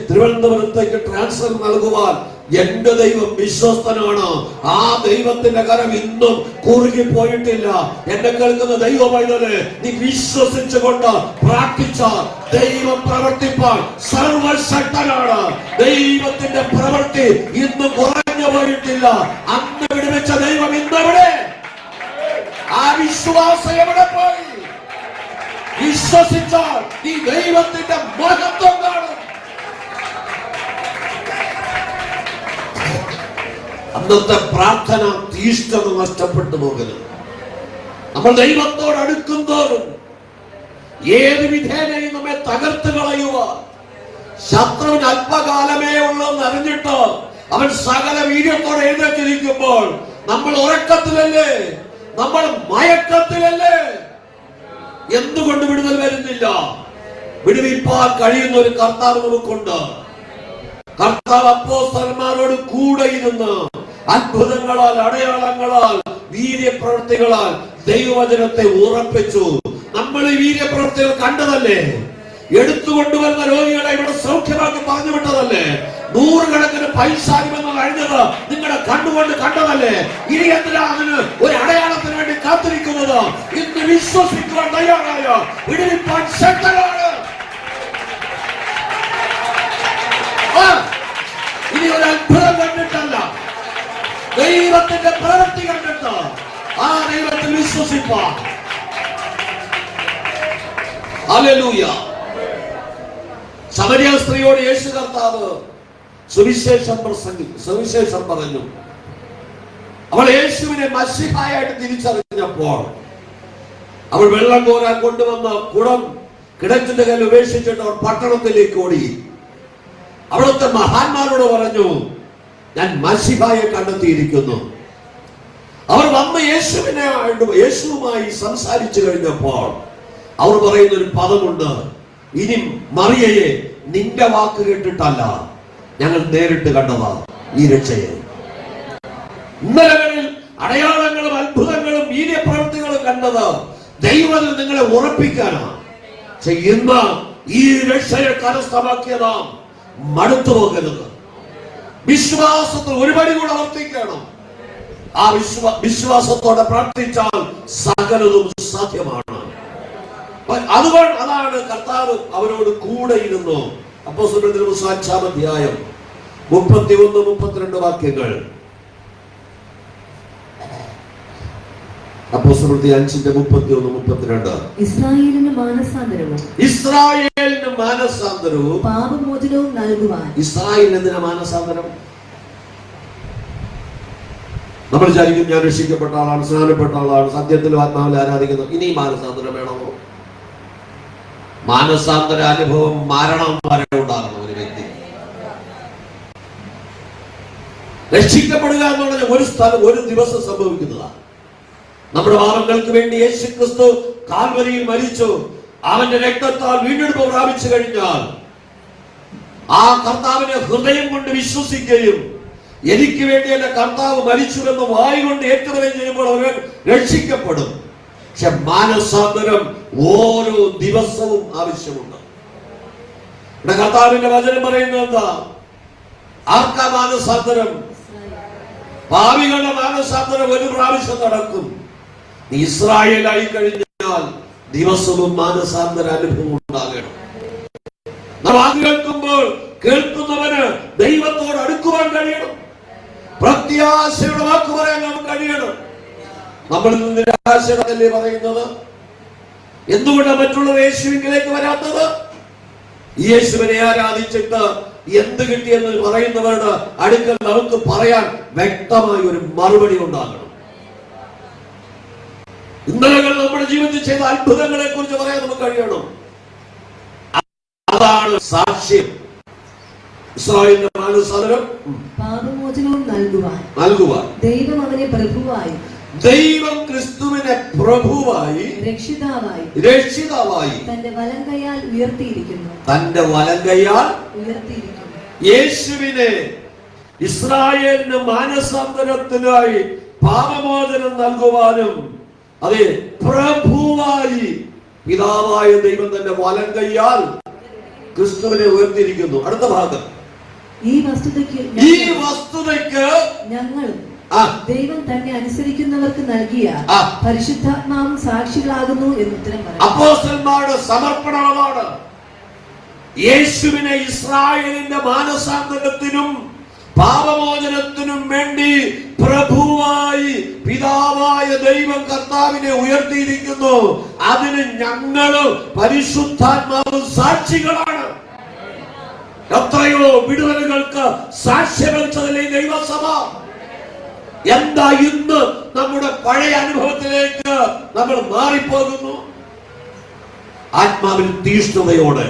തിരുവനന്തപുരത്തേക്ക് ട്രാൻസ്ഫർ നൽകുവാൻ എന്റെ ദൈവം വിശ്വസ്തനാണ്. ആ ദൈവത്തിന്റെ കരം ഇന്നും കുറുകി പോയിട്ടില്ല. എന്നെ കേൾക്കുന്ന ദൈവമൈതലേ, നീ വിശ്വസിച്ചുകൊണ്ട് പ്രാർത്ഥിച്ചാൽ ദൈവം പ്രവർത്തിപ്പാൻ സർവശക്തനാണ്. ദൈവത്തിന്റെ പ്രവൃത്തി ഇന്നും കുറഞ്ഞു പോയിട്ടില്ല. അന്ന് വിടുവിച്ച ദൈവം ഇന്നെവിടെ? ആ വിശ്വാസം എവിടെ പോയി? വിശ്വസിച്ചാൽ ഈ ദൈവത്തിന്റെ മഹത്വം കാണും. അന്നത്തെ പ്രാർത്ഥന തീഷ്ണത നഷ്ടപ്പെട്ടു പോകരുത്. നമ്മൾ ദൈവത്തോട് അടുക്കും തോറും ഏത് വിധേനയും നമ്മെ തകർത്ത് കളയുവാൻ ശത്രുവിന് അല്പകാലമേ ഉള്ളെന്ന് അറിഞ്ഞിട്ട് അവൻ സകല വീര്യത്തോടെ എഴുന്നേറ്റിരിക്കുമ്പോൾ നമ്മൾ ഉറക്കത്തിലല്ലേ, നമ്മൾ മയക്കത്തിലല്ലേ? എന്തുകൊണ്ട് വിടുതൽ വരുന്നില്ല? വിടുവിപ്പാൻ കഴിയുന്ന ഒരു കർത്താവ് നമുക്കുണ്ട്. കർത്താവ് അപ്പോസ്തലന്മാരോട് കൂടെ ഇരുന്ന് അത്ഭുതങ്ങളാൽ, അടയാളങ്ങളാൽ, വീര്യപ്രവൃത്തികളാൽ ദൈവവചനത്തെ ഉറപ്പിച്ചു. നമ്മൾ ഈ വീര്യപ്രവൃത്തികൾ കണ്ടതല്ലേ? എടുത്തുകൊണ്ടുവരുന്ന രോഗികളെ ഇവിടെ സൗഖ്യമാക്കി പറഞ്ഞു വിട്ടതല്ലേ? 100 കണക്കിന് പൈശാചികമെന്ന് കഴിഞ്ഞത് നിങ്ങളുടെ കണ്ണുകൊണ്ട് കണ്ടതല്ലേ? ഇനി എന്തിനാ അതിന് ഒരു അടയാളത്തിന് വേണ്ടി കാത്തിരിക്കുന്നത്? ഇന്ന് വിശ്വസിക്കുവാൻ തയ്യാറായ വിടുവിപ്പാൻ ശക്തനാണ്. ഇനി ഒരു അത്ഭുതം കണ്ടിട്ടല്ല, ദൈവത്തിന്റെ പ്രവൃത്തി കണ്ടിട്ട് ആ ദൈവത്തിൽ വിശ്വസിപ്പാൻ. ഹല്ലേലൂയ. സമരിയ സ്ത്രീയോട് യേശു കർത്താവ് സുവിശേഷം പറഞ്ഞു. അവൾ യേശുവിനെ മശിഹായായിട്ട് തിരിച്ചറിഞ്ഞപ്പോൾ അവൾ വെള്ളം കോരാൻ കൊണ്ടുവന്ന കുടം കിടക്കിന്റെ കയ്യിൽ ഉപേക്ഷിച്ചിട്ട് അവൾ പട്ടണത്തിലേക്ക് ഓടി. അവിടുത്തെ മഹാന്മാരോട് പറഞ്ഞു, ഞാൻ മശിഹായെ കണ്ടെത്തിയിരിക്കുന്നു. അവർ വന്ന് യേശുവുമായി സംസാരിച്ചു കഴിഞ്ഞപ്പോൾ അവർ പറയുന്ന ഒരു പദമുണ്ട്, ഇനി മറിയയെ നിന്റെ വാക്ക് കേട്ടിട്ടല്ല, ഞങ്ങൾ നേരിട്ട് കണ്ടതാ ഈ രക്ഷയെ. ഇന്നലകളിൽ അടയാളങ്ങളും അത്ഭുതങ്ങളും വീര്യപ്രവൃത്തികളും കണ്ടത് ദൈവം നിങ്ങളെ ഉറപ്പിക്കാനാണ്. പക്ഷെ ഇന്ന് ഈ രക്ഷയെ കരസ്ഥമാക്കിയതാം മടുത്തു പോകരുത്. വിശ്വാസത്തിൽ ഒരുപടി കൂടെ വർദ്ധിക്കണം. ആ വിശ്വാസത്തോടെ പ്രാർത്ഥിച്ചാൽ സകലതും സാധ്യമാണ്. അതാണ് കർത്താവ് അവരോട് കൂടെ ഇരുന്നു. അപ്പോസ്തലരുടെ പുസ്തകം 5-ാം അധ്യായം 31-32 വാക്യങ്ങൾ. അപ്പോസ്തലരുടെ 5:31-32. ഇസ്രായേലിന് മാനസാന്തരവും പാപമോചനവും നൽകുവാൻ. ഇസ്രായേലിന് എന്തിനാ മാനസാന്തരം? നമ്മൾ വിചാരിക്കും ഞാൻ രക്ഷിക്കപ്പെട്ട ആളാണ്, സ്നാനപ്പെട്ട ആളാണ്, സത്യത്തിൽ ആത്മാവിൽ ആരാധിക്കുന്നു, ഇനി മാനസാന്തരം വേണമോ? മാനസാന്തര അനുഭവം മരണം വരെ ഉണ്ടാകണം ഒരു വ്യക്തി. രക്ഷിക്കപ്പെടുക എന്ന് പറഞ്ഞാൽ ഒരു ദിവസം സംഭവിക്കുന്നതാണ്. നമ്മുടെ പാപങ്ങൾക്ക് വേണ്ടി യേശു ക്രിസ്തു കാൽവരിയിൽ മരിച്ചു. അവന്റെ രക്തത്താൽ വീണ്ടെടുപ്പ് പ്രാപിച്ചു കഴിഞ്ഞാൽ ആ കർത്താവിനെ ഹൃദയം കൊണ്ട് വിശ്വസിക്കുകയും എനിക്ക് വേണ്ടിയല്ല കർത്താവ് മരിച്ചുവെന്ന് വായ് കൊണ്ട് ഏറ്റുപറയുകയും ചെയ്യുമ്പോൾ അവൻ രക്ഷിക്കപ്പെടും. പക്ഷെ മാനസാന്തരം ഓരോ ദിവസവും ആവശ്യമുണ്ട്. ഇവിടെ കർത്താവിന്റെ വചനം പറയുന്നത് എന്താ? ആർക്കാ മാനസാന്തരം? പാപികളുടെ മാനസാന്തരം ഒരു പ്രാവശ്യം നടക്കും. നീ ഇസ്രായേലായി കഴിഞ്ഞാൽ ദിവസവും മാനസാന്തര അനുഭവം ഉണ്ടാകണം. നാം കേൾക്കുമ്പോൾ കേൾക്കുന്നവന് ദൈവത്തോട് അടുക്കുവാൻ കഴിയണം. പ്രത്യാശയുടെ വാക്ക് പറയാൻ നമുക്ക് കഴിയണം. നമ്മൾ നിരാശയല്ലേ പറയുന്നത്? എന്തുകൊണ്ടാണ് മറ്റുള്ളവർ യേശുവിലേക്ക് വരാത്തത്? യേശുവിനെ ആരാധിച്ചിട്ട് എന്ത് കിട്ടിയെന്ന് പറയുന്നവരുടെ അടുക്കൽ നമുക്ക് പറയാൻ വ്യക്തമായ ഒരു മറുപടി ഉണ്ടാകണം. ഇന്നലകൾ നമ്മുടെ ജീവിതത്തിൽ ചെയ്ത അത്ഭുതങ്ങളെ കുറിച്ച് പറയാൻ നമുക്ക് കഴിയണം. അതാണ് സാക്ഷ്യം. ഇസ്രായേലിന്റെ മാനസാന്തരം പാപമോചനവും നൽകുവാൻ ദൈവം അവനെ പ്രഭുവായി, ദൈവം ക്രിസ്തുവിനെ പ്രഭുവായി രക്ഷിതാവായി തന്റെ വലങ്കയാൽ ഉയർത്തിയിരിക്കുന്നു. യേശുവിനെ ഇസ്രായേലിന് മാനസാന്തരത്തിനായി പാപമോചനം നൽകുവാനും അതെ പ്രഭുവായി പിതാവായ ദൈവം തന്റെ വലങ്കയാൽ ക്രിസ്തുവിനെ ഉയർത്തിയിരിക്കുന്നു. അടുത്ത ഭാഗം, ഈ വസ്തുതയ്ക്ക് ഞങ്ങളും ദൈവം തന്നെ അനുസരിക്കുന്നവർക്ക് നൽകിയ പരിശുദ്ധാത്മാവും സാക്ഷികളാകുന്നു എന്ന് ഉത്തരം പറഞ്ഞു. അപ്പോസ്തലന്മാരുടെ സമർപ്പണമാണ് യേശുവിനെ ഇസ്രായേലിന്റെ മാനസാന്തരത്തിനും പാപമോചനത്തിനും വേണ്ടി പ്രഭുവായി പിതാവായ ദൈവം കർത്താവിനെ ഉയർത്തിയിരിക്കുന്നു. അതിന് ഞങ്ങളും പരിശുദ്ധാത്മാവും സാക്ഷികളാണ്. എത്രയോ വിടുതലുകൾക്ക് സാക്ഷ്യവെച്ചതിലെ ദൈവസഭ. എന്താ ഇന്ന് നമ്മുടെ പഴയ അനുഭവത്തിലേക്ക് നമ്മൾ മാറിപ്പോകുന്നു? ആത്മാവിൽ തീഷ്ണതയോടെ,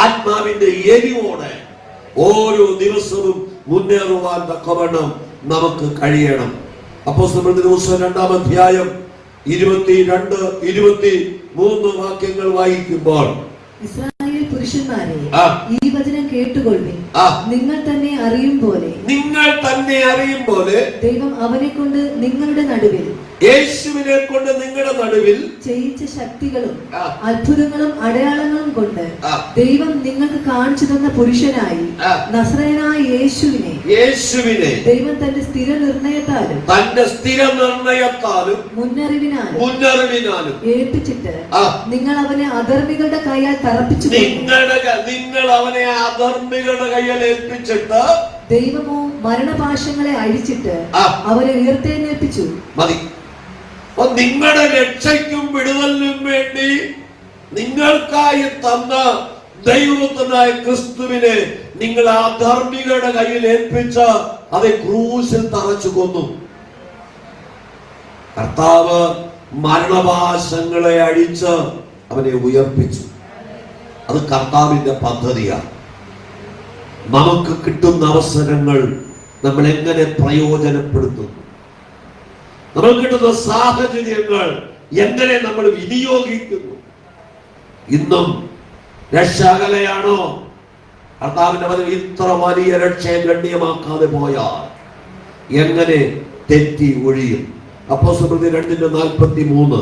ആത്മാവിന്റെ എരിവോടെ ഓരോ ദിവസവും മുന്നേറുവാൻ തക്കവണ്ണം നമുക്ക് കഴിയണം. അപ്പോസ്തലരുടെ പുസ്തകം 2-ാം അധ്യായം 22-23 വാക്യങ്ങൾ വായിക്കുമ്പോൾ, ഇസ്രായേൽ പുരുഷന്മാരെ, ഈ വചനം കേട്ടുകൊള്ളുവിൻ. നിങ്ങൾ തന്നെ അറിയും പോലെ ദൈവം അവനെ കൊണ്ട് നിങ്ങളുടെ നടുവിൽ, യേശുവിനെ കൊണ്ട് നിങ്ങളുടെ നടുവിൽ ചെയ്യിച്ച ശക്തികളും അത്ഭുതങ്ങളും അടയാളങ്ങളും കൊണ്ട് ദൈവം നിങ്ങൾക്ക് കാണിച്ചു തന്ന പുരുഷനായി നസറേയനായ യേശുവിനെ ദൈവം തന്റെ സ്ഥിര നിർണയത്താലും മുന്നറിവിനാലും ഏൽപ്പിച്ചിട്ട് നിങ്ങൾ അവനെ അധർമ്മികളുടെ കയ്യാൽ തറപ്പിച്ചു. നിങ്ങൾ അവനെ അധർമ്മികളുടെ കയ്യാൽ ഏൽപ്പിച്ചിട്ട് ദൈവമോ മരണപാശങ്ങളെ അഴിച്ചിട്ട് അവരെ ഉയർത്തെഴുന്നേൽപ്പിച്ചു. മതി. നിങ്ങളുടെ രക്ഷയ്ക്കും വിടുതലിനും വേണ്ടി നിങ്ങൾക്കായി തന്ന ദൈവപുത്രനായ ക്രിസ്തുവിനെ നിങ്ങൾ ആ ധാർമ്മികരുടെ കയ്യിൽ ഏൽപ്പിച്ച അത് ക്രൂശിൽ തറച്ചു കൊന്നു. കർത്താവ് മരണപാശങ്ങളെ അഴിച്ച് അവനെ ഉയർപ്പിച്ചു. അത് കർത്താവിന്റെ പദ്ധതിയാണ്. നമുക്ക് കിട്ടുന്ന അവസരങ്ങൾ നമ്മൾ എങ്ങനെ പ്രയോജനപ്പെടുത്തുന്നു? നമ്മൾ കിട്ടുന്ന സാഹചര്യങ്ങൾ എങ്ങനെ നമ്മൾ വിനിയോഗിക്കുന്നു? ഇന്നും രക്ഷാകലയാണോ? കർത്താവിന്റെ പദവി ഇത്ര വലിയ രക്ഷയെ ഗണ്യമാക്കാതെ പോയാൽ എങ്ങനെ തെറ്റി ഒഴിയും? അപ്പോസ്തലർ 2:43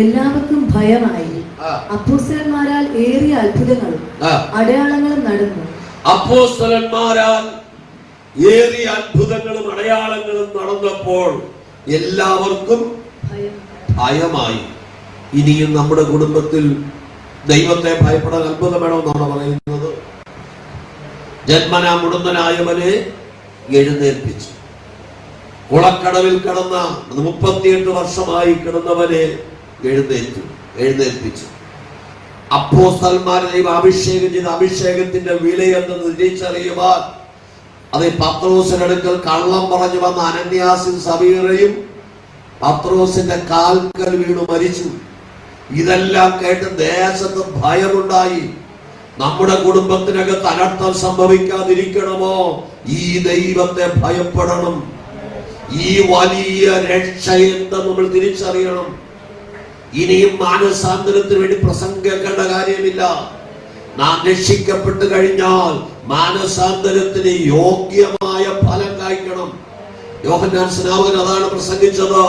എല്ലാവർക്കും ഭയമായി അപ്പോസ്തലന്മാരാൽ ഏറിയ അത്ഭുതങ്ങളും അടയാളങ്ങളും നടന്നു. അപ്പോസ്തലന്മാരാൽ ഏറിയ അത്ഭുതങ്ങളും അടയാളങ്ങളും നടന്നപ്പോൾ എല്ലാവർക്കും ഭയമായി. ഇനിയും നമ്മുടെ കുടുംബത്തിൽ ദൈവത്തെ ഭയപ്പെടാൻ അത്ഭുതം വേണമെന്നാണ് പറയുന്നത്. ജന്മനാ മുടന്തനായവനെ എഴുന്നേൽപ്പിച്ചു. കുളക്കടവിൽ കിടന്ന 38 വർഷമായി കിടന്നവനെ എഴുന്നേൽപ്പിച്ചു. അപ്പോസ്തലന്മാരെ ദൈവം അഭിഷേകം ചെയ്ത അഭിഷേകത്തിന്റെ വിലയെന്തെന്ന് തിരിച്ചറിയുവാൻ അത് പത്രോസിന്റെ അടുക്കൽ കള്ളം പറഞ്ഞു വന്ന അനന്യാസും സബീറയും പത്രോസിന്റെ കാൽക്കൽ വീണു മരിച്ചു. ഇതെല്ലാം കേട്ട് ദേശത്ത് ഭയമുണ്ടായി. നമ്മുടെ കുടുംബത്തിനകത്ത് അനർത്ഥം സംഭവിക്കാതിരിക്കണമോ? ഈ ദൈവത്തെ ഭയപ്പെടണം. ഈ വലിയ രക്ഷ എന്തെന്ന് നമ്മൾ തിരിച്ചറിയണം. ഇനിയും മാനസാന്തരത്തിന് വേണ്ടി പ്രസംഗിക്കേണ്ട കാര്യമില്ല. നാം രക്ഷിക്കപ്പെട്ട് കഴിഞ്ഞാൽ മാനസാന്തരത്തിന് യോഗ്യമായ ഫലം കായ്ക്കണം. യോഹന്നാൻ സ്നാപകൻ അതാണ് പ്രസംഗിച്ചത്.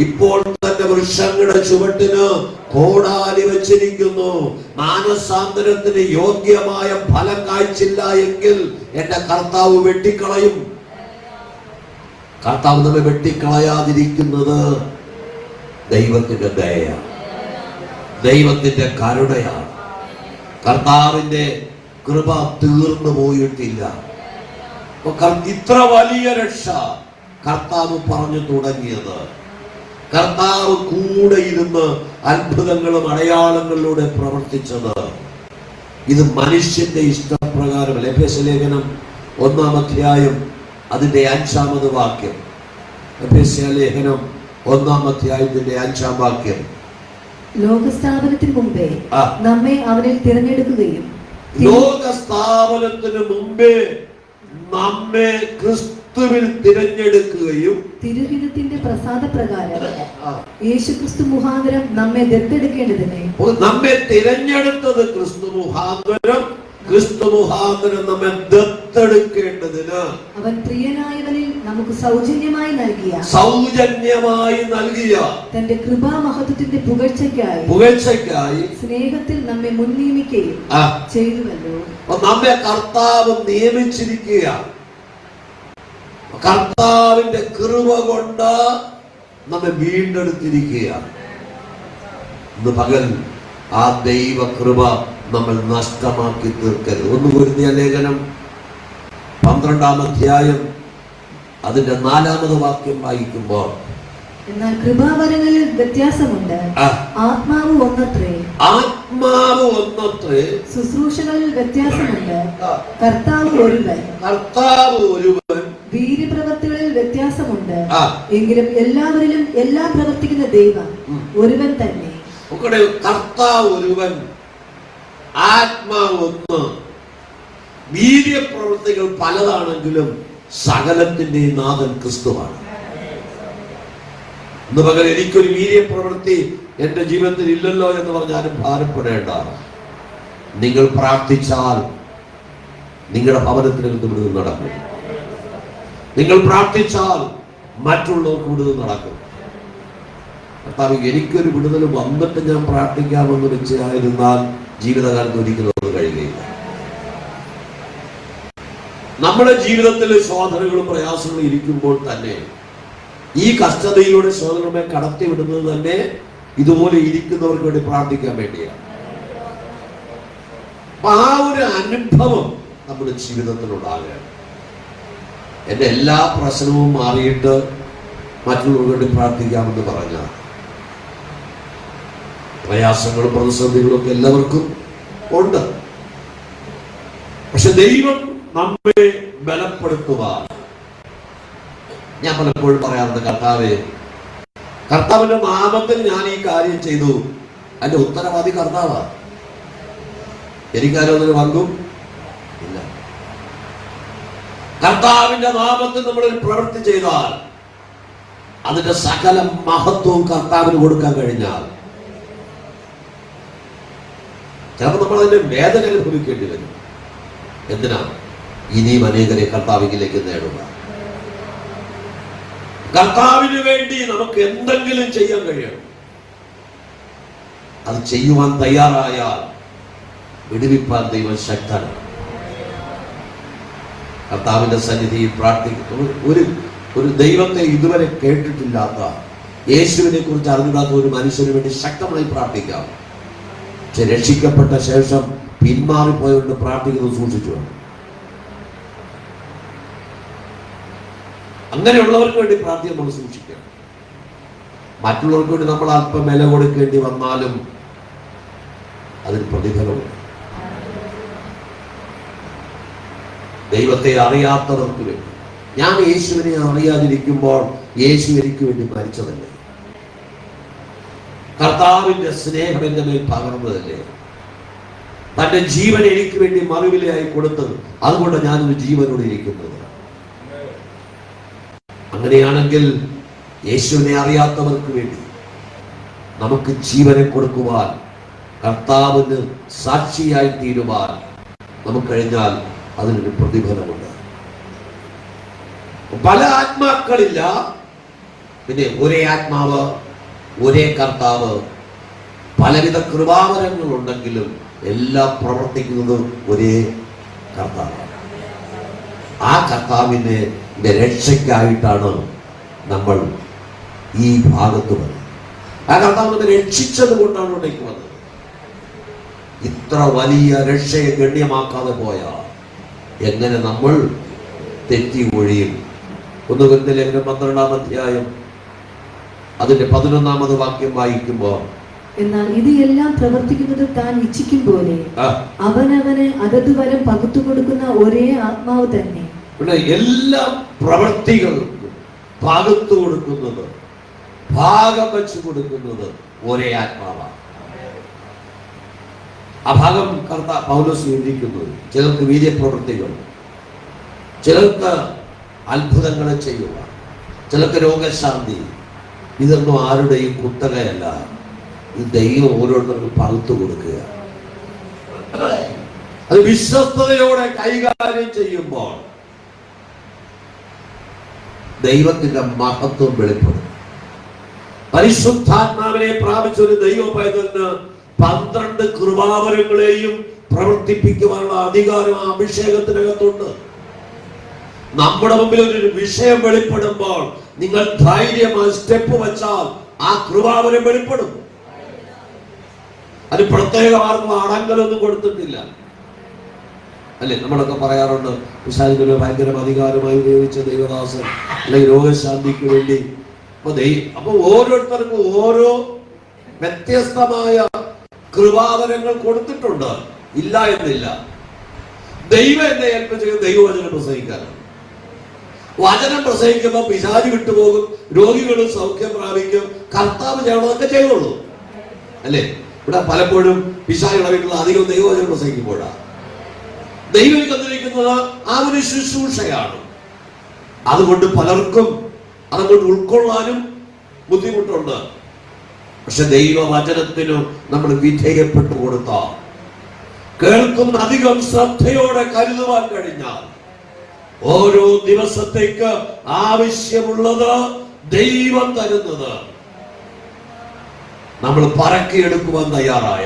ഇപ്പോൾ തന്നെ വൃക്ഷങ്ങളുടെ ചുവട്ടിന് കോടാലി വെച്ചിരിക്കുന്നു. മാനസാന്തരത്തിന് യോഗ്യമായ ഫലം കായ്ച്ചില്ല എങ്കിൽ എന്റെ കർത്താവ് വെട്ടിക്കളയും. കർത്താവ് നമ്മെ വെട്ടിക്കളയാതിരിക്കുന്നത് ദൈവത്തിന്റെ ദയയാണ്, ദൈവത്തിന്റെ കരുണയാണ്. കർത്താവിന്റെ കൃപ തീർന്നു പോയിട്ടില്ല. ഇത്ര വലിയ രക്ഷ കർത്താവ് പറഞ്ഞു തുടങ്ങിയത്, കർത്താവ് കൂടെ ഇരുന്ന് അത്ഭുതങ്ങളും അടയാളങ്ങളിലൂടെ പ്രവർത്തിച്ചത്, ഇത് മനുഷ്യന്റെ ഇഷ്ടപ്രകാരമല്ല. എഫേസ്യ ലേഖനം 1-ാം അധ്യായം അതിന്റെ 5-ാമത് വാക്യം. എഫേസ്യ ലേഖനം 1-ാം അധ്യായത്തിന്റെ 5-ാം വാക്യം. ലോകസ്ഥാപനത്തിന് മുമ്പേ നമ്മെ അവനിൽ തിരഞ്ഞെടുക്കുകയും ലോക സ്ഥാപനത്തിന് മുമ്പേ നമ്മെ ക്രിസ്തുവിൽ തിരഞ്ഞെടുക്കുകയും തിരുഹിതത്തിന്റെ പ്രസാദപ്രകാരം യേശുക്രിസ്തു മുഖാന്തരം നമ്മെ ദത്തെടുക്കേണ്ടതിനെ, നമ്മെ തിരഞ്ഞെടുത്തത് ക്രിസ്തു മുഖാന്തരം നമ്മെ ദത്തെടുക്കേണ്ടതിന് അവൻ പ്രിയനായവനിൽ നമുക്ക് സൗജന്യമായി നൽകിയ തന്റെ കൃപാമഹത്വത്തിന്റെ പുകഴ്ചയ്ക്കായി സ്നേഹത്തിൽ നമ്മെ മുൻനിയമിക്കുകയും ചെയ്തുവല്ലോ. നമ്മെ കർത്താവ് നിയമിച്ചിരിക്കുക. കർത്താവിന്റെ കൃപ കൊണ്ട് നമ്മെ വീണ്ടെടുത്തിരിക്കുക. ഇന്ന് പകൽ ആ ദൈവ കൃപ നമ്മൾ നഷ്ടമാക്കി തീർക്കരുത്. 1 കൊരിന്ത്യർ ലേഖനം 12-ാം അധ്യായം അതിന്റെ 4-ാമത് വാക്യം വായിക്കുമ്പോൾ, എന്നാൽ കൃപാവരങ്ങളിൽ വ്യത്യാസമുണ്ട്, ആത്മാവ് ഒന്നത്രേ, ശുശ്രൂഷകളിൽ വ്യത്യാസമുണ്ട്, കർത്താവ് ഒരുവൻ, വീര്യപ്രവൃത്തികളിൽ വ്യത്യാസമുണ്ട്, എങ്കിലും എല്ലാവരിലും എല്ലാം പ്രവർത്തിക്കുന്ന ദൈവം ഒരുവൻ തന്നെ. കർത്താവ് ഒരുവൻ, ആത്മാവ് ഒന്ന്, വീര്യപ്രവൃത്തികൾ പലതാണെങ്കിലും സകലത്തിന്റെയും നാഥൻ ക്രിസ്തുവാണ്. ഇന്ന് പകരം എനിക്കൊരു വീര്യപ്രവൃത്തി എന്റെ ജീവിതത്തിൽ ഇല്ലല്ലോ എന്ന് പറഞ്ഞാലും ഭാരപ്പെടേണ്ട. നിങ്ങൾ പ്രാർത്ഥിച്ചാൽ നിങ്ങളുടെ ഭവനത്തിനകത്ത് വിടുതൽ നടക്കും. നിങ്ങൾ പ്രാർത്ഥിച്ചാൽ മറ്റുള്ളവർക്ക് വിടുതൽ നടക്കും. കർത്താവ് എനിക്കൊരു വിടുതൽ വന്നിട്ട് ഞാൻ പ്രാർത്ഥിക്കാമെന്ന് വെച്ചായിരുന്നാൽ ജീവിതകാലത്ത് ഒരിക്കലും അത് കഴിയുകയില്ല. നമ്മുടെ ജീവിതത്തിൽ ശോധനകളും പ്രയാസങ്ങളും ഇരിക്കുമ്പോൾ തന്നെ ഈ കഷ്ടതയിലൂടെ ശോധനകളെ കടത്തി വിടുന്നത് തന്നെ ഇതുപോലെ ഇരിക്കുന്നവർക്ക് വേണ്ടി പ്രാർത്ഥിക്കാൻ വേണ്ടിയാണ്. അപ്പൊ ആ ഒരു അനുഭവം നമ്മുടെ ജീവിതത്തിൽ ഉണ്ടാകുകയാണ്. എന്റെ എല്ലാ പ്രശ്നവും മാറിയിട്ട് മറ്റുള്ളവർക്ക് വേണ്ടി പ്രാർത്ഥിക്കാമെന്ന് പറഞ്ഞാൽ പ്രയാസങ്ങളും പ്രതിസന്ധികളും ഒക്കെ എല്ലാവർക്കും ഉണ്ട്. പക്ഷെ ദൈവം നമ്മെ ബലപ്പെടുത്തുവാൻ, ഞാൻ പലപ്പോഴും പറയാറുണ്ട്, കർത്താവിന്റെ നാമത്തിൽ ഞാൻ ഈ കാര്യം ചെയ്തു, അതിന്റെ ഉത്തരവാദി കർത്താവാണ്. എനിക്കാരും അതിന് പങ്കും ഇല്ല. കർത്താവിന്റെ നാമത്തിൽ നമ്മളൊരു പ്രവൃത്തി ചെയ്താൽ അതിന്റെ സകല മഹത്വവും കർത്താവിന് കൊടുക്കാൻ കഴിഞ്ഞാൽ ചിലപ്പോൾ നമ്മൾ അതിന്റെ വേദന അനുഭവിക്കേണ്ടി വരും. എന്തിനാ? ഇനിയും അനേകരെ കർത്താവിലേക്ക് നേടുക. കർത്താവിന് വേണ്ടി നമുക്ക് എന്തെങ്കിലും ചെയ്യാൻ കഴിയണം. അത് ചെയ്യുവാൻ തയ്യാറായാൽ വിടുവിപ്പാൻ ദൈവം ശക്തനാണ്. കർത്താവിന്റെ സന്നിധിയിൽ പ്രാർത്ഥിക്കുന്നു. ഒരു ദൈവത്തെ ഇതുവരെ കേട്ടിട്ടില്ലാത്ത, യേശുവിനെ കുറിച്ച് അറിഞ്ഞിടാത്ത ഒരു മനുഷ്യന് വേണ്ടി ശക്തമായി പ്രാർത്ഥിക്കാം. പക്ഷെ രക്ഷിക്കപ്പെട്ട ശേഷം പിന്മാറിപ്പോയതുകൊണ്ട് പ്രാർത്ഥിക്കുന്നത് സൂക്ഷിച്ചു വേണം. അങ്ങനെയുള്ളവർക്ക് വേണ്ടി പ്രാർത്ഥന നമ്മൾ സൂക്ഷിക്കണം. മറ്റുള്ളവർക്ക് വേണ്ടി നമ്മൾ അല്പം വില കൊടുക്കേണ്ടി വന്നാലും അതിന് പ്രതിഫലമുണ്ട്. ദൈവത്തെ അറിയാത്തവർക്ക് വേണ്ടി, ഞാൻ യേശുവിനെ അറിയാതിരിക്കുമ്പോൾ യേശു എനിക്ക് വേണ്ടി മരിച്ചതല്ലേ, കർത്താവിന്റെ സ്നേഹം എന്റെ മേൽ പകർന്നതല്ലേ, തന്റെ ജീവൻ എനിക്ക് വേണ്ടി മറുവിലയായി കൊടുത്തത്, അതുകൊണ്ട് ഞാനൊരു ജീവനോട് ഇരിക്കുന്നത്. അങ്ങനെയാണെങ്കിൽ യേശുവിനെ അറിയാത്തവർക്ക് വേണ്ടി നമുക്ക് ജീവനെ കൊടുക്കുവാൻ, കർത്താവിന് സാക്ഷിയായി തീരുവാൻ നമുക്ക് കഴിഞ്ഞാൽ അതിനൊരു പ്രതിഫലമുണ്ട്. പല ആത്മാക്കളില്ല, പിന്നെ ഒരേ ആത്മാവ്, ഒരേ കർത്താവ്, പലവിധ കൃപാവരങ്ങൾ ഉണ്ടെങ്കിലും എല്ലാം പ്രവർത്തിക്കുന്നത് ഒരേ കർത്താവാണ്. ആ കർത്താവിന്റെ രക്ഷയ്ക്കായിട്ടാണ് നമ്മൾ ഈ ഭാഗത്ത് വന്നത്. ആ കർത്താവ് നമ്മെ രക്ഷിച്ചത് കൊണ്ടാണ് ഇവിടേക്ക് വന്നത്. ഇത്ര വലിയ രക്ഷയെ ഗണ്യമാക്കാതെ പോയാൽ എങ്ങനെ നമ്മൾ തെറ്റി ഒഴിയും? 1 കൊരിന്ത്യർ ലേഖനം 12-ാം അധ്യായം അതിന്റെ 11-ാമത് വാക്യം വായിക്കുമ്പോൾ, എന്നാൽ ഇത് എല്ലാം പ്രവർത്തിക്കുന്നത് താൻ ഇച്ഛിക്കും പോലെ അവനവന് അതത് വരം പകുത്തു കൊടുക്കുന്ന ഒരേ ആത്മാവ് തന്നെ. എല്ലാ പ്രവൃത്തികൾക്കും പകുത്തു കൊടുക്കുന്നത്, ഭാഗം വെച്ച് കൊടുക്കുന്നത് ഒരേ ആത്മാവാണ്. ആ ഭാഗം പൗലോസ് വിവരിക്കുന്നത്. ചിലർക്ക് വീര്യപ്രവൃത്തികൾ, ചിലർക്ക് അത്ഭുതങ്ങളെ ചെയ്യുക, ചിലർക്ക് രോഗശാന്തി. ഇതൊന്നും ആരുടെയും കുത്തകയല്ല. ഇത് ദൈവം ഓരോരുത്തർക്കും പകുത്തു കൊടുക്കുക. അത് വിശ്വസ്തയോടെ കൈകാര്യം ചെയ്യുമ്പോൾ ദൈവത്തിന്റെ മഹത്വം വെളിപ്പെടും. പരിശുദ്ധാത്മാവിനെ പ്രാപിച്ച ഒരു ദൈവ പൈതലിന് 12 കൃപാവരങ്ങളെയും പ്രവർത്തിപ്പിക്കുവാനുള്ള അധികാരം ആ അഭിഷേകത്തിനകത്തുണ്ട്. നമ്മുടെ മുമ്പിൽ ഒരു വിഷയം വെളിപ്പെടുമ്പോൾ നിങ്ങൾ ധൈര്യമായി സ്റ്റെപ്പ് വെച്ചാൽ ആ കൃപാവരം വെളിപ്പെടും. അത് പ്രത്യേക ആർക്കും അടങ്കലൊന്നും കൊടുത്തിട്ടില്ല, അല്ലെ? നമ്മളൊക്കെ പറയാറുണ്ട്, പിശാചിനെ ഭയങ്കര അധികാരമായി ഉപയോഗിച്ച ദൈവദാസൻ, അല്ലെങ്കിൽ രോഗശാന്തിക്ക് വേണ്ടി. അപ്പൊ ഓരോരുത്തർക്കും ഓരോ വ്യത്യസ്തമായ കൃപാവരങ്ങൾ കൊടുത്തിട്ടുണ്ട്, ഇല്ല എന്നില്ല. ദൈവം എന്നെ ഏൽപ്പിച്ചത് ദൈവവചനം പ്രസംഗിക്കാനാണ്. വചനം പ്രസംഗിക്കുമ്പോൾ പിശാച് വിട്ടുപോകും, രോഗികളും സൗഖ്യം പ്രാപിക്കും, കർത്താവ് ചെയ്യണതൊക്കെ ചെയ്യുള്ളൂ, അല്ലേ? ഇവിടെ പലപ്പോഴും പിശാചുള്ള വീട്ടിൽ അധികം ദൈവവചനം പ്രസംഗിക്കുമ്പോഴാണ്. ദൈവം തന്നിരിക്കുന്നത് ആ ഒരു ശുശ്രൂഷയാണ്. അതുകൊണ്ട് പലർക്കും അതുകൊണ്ട് ഉൾക്കൊള്ളാനും ബുദ്ധിമുട്ടുണ്ട്. പക്ഷെ ദൈവവചനത്തിനും നമ്മൾ വിധേയപ്പെട്ടു കൊടുത്താൽ, കേൾക്കുന്ന അധികം ശ്രദ്ധയോടെ കരുതുവാൻ കഴിഞ്ഞാൽ, ഓരോ ദിവസത്തേക്ക് ആവശ്യമുള്ളത് ദൈവം തരുന്നത് നമ്മൾ പറക്കിയെടുക്കുവാൻ തയ്യാറായ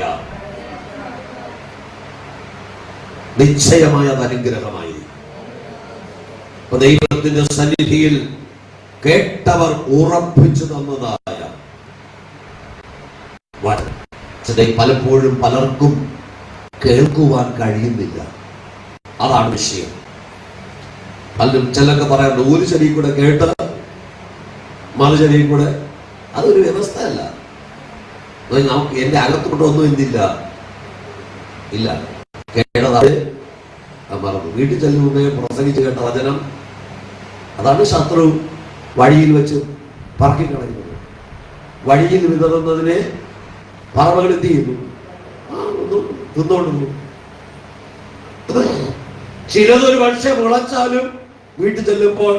നിശ്ചയമായ അനുഗ്രഹമായി ദൈവത്തിന്റെ സന്നിധിയിൽ കേട്ടവർ ഉറപ്പിച്ചു തന്നതായ പലപ്പോഴും പലർക്കും കേൾക്കുവാൻ കഴിയുന്നില്ല. അതാണ് വിഷയം. പലരും ചിലൊക്കെ പറയാറുണ്ട്, ഒരു ചെടി കൂടെ കേട്ട് മറു ചെടി കൂടെ. അതൊരു വ്യവസ്ഥയല്ല. നമുക്ക് എന്റെ അകത്തോട്ടൊന്നും എന്തില്ല, ഇല്ല. കേട്ടത് മറന്നു. വീട്ടിൽ ചെല്ലുന്നേ പ്രസംഗിച്ച് കേട്ട വചനം, അതാണ് ശത്രു വഴിയിൽ വെച്ച് പറക്കിക്കളയുന്നത്. വഴിയിൽ വിതറുന്നതിനെ പറവകൾ എന്ത് ചെയ്യുന്നു? തിന്നോണ്ടുന്നു. ചിലതൊരു പക്ഷേ മുളച്ചാലും വീട്ടിൽ ചെല്ലുമ്പോൾ,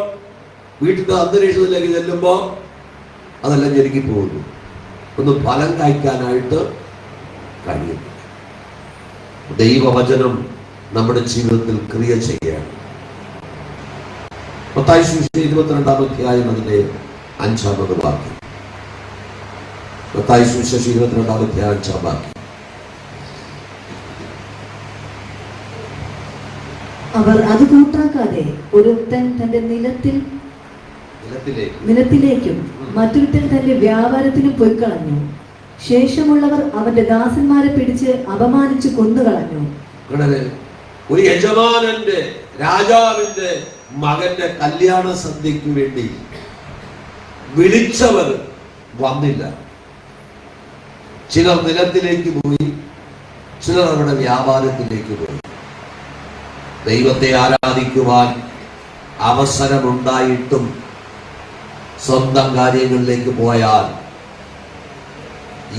വീട്ടിന്റെ അന്തരീക്ഷത്തിലേക്ക് ചെല്ലുമ്പോൾ അതെല്ലാം ഞെരുക്കി പോകുന്നു. ഒന്ന് ഫലം കായ്ക്കാനായിട്ട് കഴിയുന്നു. ദൈവവചനം നമ്മുടെ ജീവിതത്തിൽ ക്രിയ ചെയ്യാണ്. മത്തായി സുവിശേഷം 22-ാം അധ്യായം അതിന്റെ 5-ാമത് വാക്യം. മത്തായി സുവിശേഷം 22-ാം അധ്യായം 5-ാം വാക്യം. അവർ അത് കൂട്ടാക്കാതെ ഒരുത്തൻ തന്റെ നിലത്തിലേക്കും മറ്റൊരുത്തൻ തന്റെ വ്യാപാരത്തിനും പോയി കളഞ്ഞു. ശേഷമുള്ളവർ അവന്റെ ദാസന്മാരെ പിടിച്ച് അപമാനിച്ച് കൊന്നുകളഞ്ഞു. ഒരു യജമാനന്റെ, രാജാവിന്റെ മകന്റെ കല്യാണ സദ്യക്ക് വേണ്ടി വിളിച്ചവർ വന്നില്ല. ചിലർ നിലത്തിലേക്ക് പോയി, ചിലർ അവരുടെ വ്യാപാരത്തിലേക്ക് പോയി. ദൈവത്തെ ആരാധിക്കുവാൻ അവസരമുണ്ടായിട്ടും സ്വന്തം കാര്യങ്ങളിലേക്ക് പോയാൽ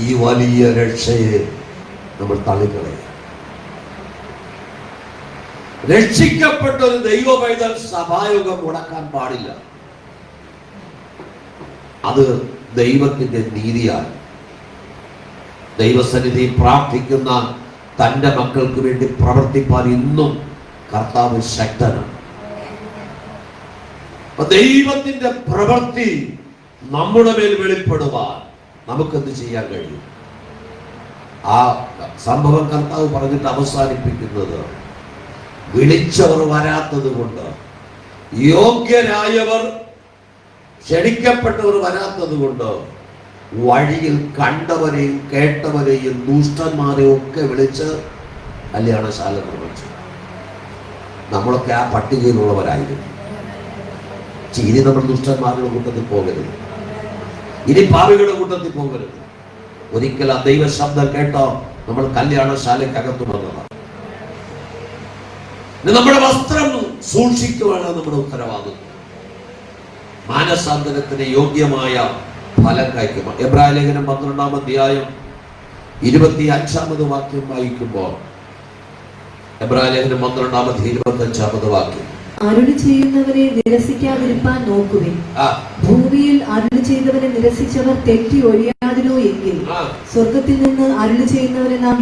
ഈ വലിയ രക്ഷയെ നമ്മൾ തള്ളിക്കളയും. രക്ഷിക്കപ്പെട്ട ഒരു ദൈവ പൈതൽ സഭായോഗം മുടക്കാൻ പാടില്ല. അത് ദൈവത്തിന്റെ നീതിയാണ്. ദൈവസന്നിധി പ്രാർത്ഥിക്കുന്ന തന്റെ മക്കൾക്ക് വേണ്ടി പ്രവർത്തിപ്പാൻ ഇന്നും കർത്താവ് ശക്തനാണ്. ദൈവത്തിന്റെ പ്രവൃത്തി നമ്മുടെ മേൽ വെളിപ്പെടുവാൻ നമുക്കെന്ത് ചെയ്യാൻ കഴിയും? ആ സംഭവം കർത്താവ് പറഞ്ഞിട്ട് അവസാനിപ്പിക്കുന്നത്, വിളിച്ചവർ വരാത്തത് കൊണ്ട്, യോഗ്യരായവർ ക്ഷണിക്കപ്പെട്ടവർ വരാത്തത് കൊണ്ട്, വഴിയിൽ കണ്ടവരെയും കേട്ടവരെയും ദുഷ്ടന്മാരെയും ഒക്കെ വിളിച്ച് കല്യാണശാല നിർമ്മിച്ചു. നമ്മളൊക്കെ ആ പട്ടികയിലുള്ളവരായിരുന്നു. ഇനി നമ്മൾ ദുഷ്ടന്മാരുടെ കൂട്ടത്തിൽ പോകരുത്, ഇനി പാപികളുടെ കൂട്ടത്തിൽ പോകരുത്. ഒരിക്കൽ ആ ദൈവ ശബ്ദം കേട്ടോ നമ്മൾ കല്യാണശാലയ്ക്കകത്ത് വന്നതാണ്. നമ്മുടെ വസ്ത്രം സൂക്ഷിക്കുവാണ് നമ്മുടെ ഉത്തരവാദിത്വം. മാനസാന്തരത്തിന് യോഗ്യമായ ഫലം കായ്ക്കും. എബ്രായ ലേഖനം 12-ാം അധ്യായം 25-ാമത് വാക്യം വായിക്കുമ്പോൾ, എബ്രായലേഖനം 12-25 വാക്യം, അരുളി ചെയ്യുന്നവരെ നിരസിക്കാതിരിപ്പാൻ നോക്കുവിൻ. ഭൂമിയിൽ അരുളി ചെയ്തവരെ നിരസിച്ചവർ തെറ്റി ഒഴിയാതിരോ എങ്കിൽ സ്വർഗത്തിൽ നിന്ന് അരുളി ചെയ്യുന്നവരെ നാം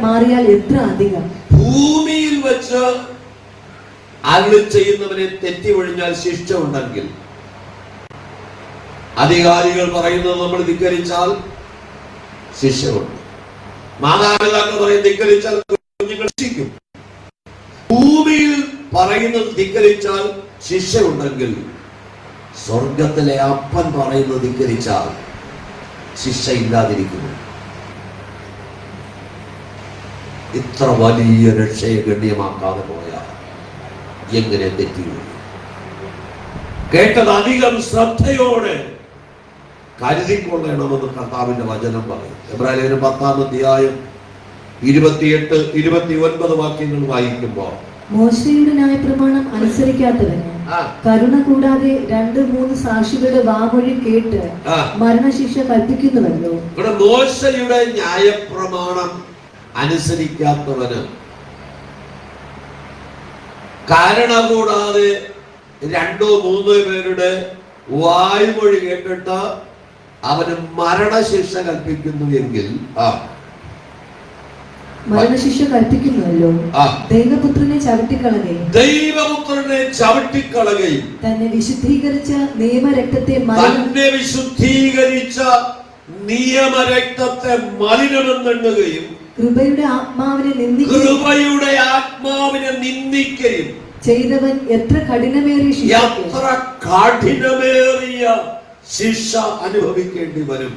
മാറിയാൽ എത്ര അധികം. ഭൂമിയിൽ വെച്ച് അരുളി ചെയ്യുന്നവരെ തെറ്റി ഒഴിഞ്ഞാൽ ശിക്ഷ ഉണ്ടെങ്കിൽ, അധികാരികൾ പറയുന്നത് നമ്മൾ ധിക്കരിച്ചാൽ ശിക്ഷയുണ്ട്. മാതാപിതാക്കൾ പറയുന്നത് ധിക്കരിച്ചാൽ കുഞ്ഞുങ്ങൾ ശിക്ഷിക്കും. ഭൂമിയിൽ പറയുന്നത് ധിക്കരിച്ചാൽ ശിക്ഷയുണ്ടെങ്കിൽ, സ്വർഗത്തിലെ അപ്പൻ പറയുന്നത് ധിക്കരിച്ചാൽ ശിക്ഷ ഇല്ലാതിരിക്കുന്നു. ഇത്ര വലിയ രക്ഷയെ ഗണ്യമാക്കാതെ പോയാൽ എങ്ങനെ തെറ്റിയോ? കേട്ടത് അധികം ശ്രദ്ധയോടെ കരുതിക്കൊള്ളണമെന്ന് കർത്താവിന്റെ വചനം പറയും. എബ്രായലേഖനം 10-ാം അധ്യായം 28-29 വാക്യങ്ങൾ വായിക്കുമ്പോൾ, മോശയുടെ ന്യായപ്രമാണം അനുസരിക്കാത്തവന് കരുണ കൂടാതെ 2-3 സാക്ഷികളുടെ വാമൊഴി കേട്ട് മരണശിക്ഷ കൽപ്പിക്കുന്നുവല്ലോ. ഇവിടെ മോശയുടെ ന്യായപ്രമാണം അനുസരിക്കാത്തവന് കരുണ കൂടാതെ 2-3 പേരുടെ വായ്മൊഴി കേട്ടിട്ട് അവന് മരണശിക്ഷ കൽപ്പിക്കുന്നു എങ്കിൽ, മരണശിക്ഷ കൽപ്പിക്കുന്നുവല്ലോ, ദൈവപുത്രനെ ചവിട്ടിക്കളകയും തന്നെ വിശുദ്ധീകരിച്ച നിയമരക്തത്തെ മലിനമെന്നെണ്ണുകയും കൃപയുടെ ആത്മാവിനെ നിന്ദിക്കുകയും ചെയ്തവൻ എത്ര കഠിനമേറിയ ശിക്ഷ അനുഭവിക്കേണ്ടി വരും.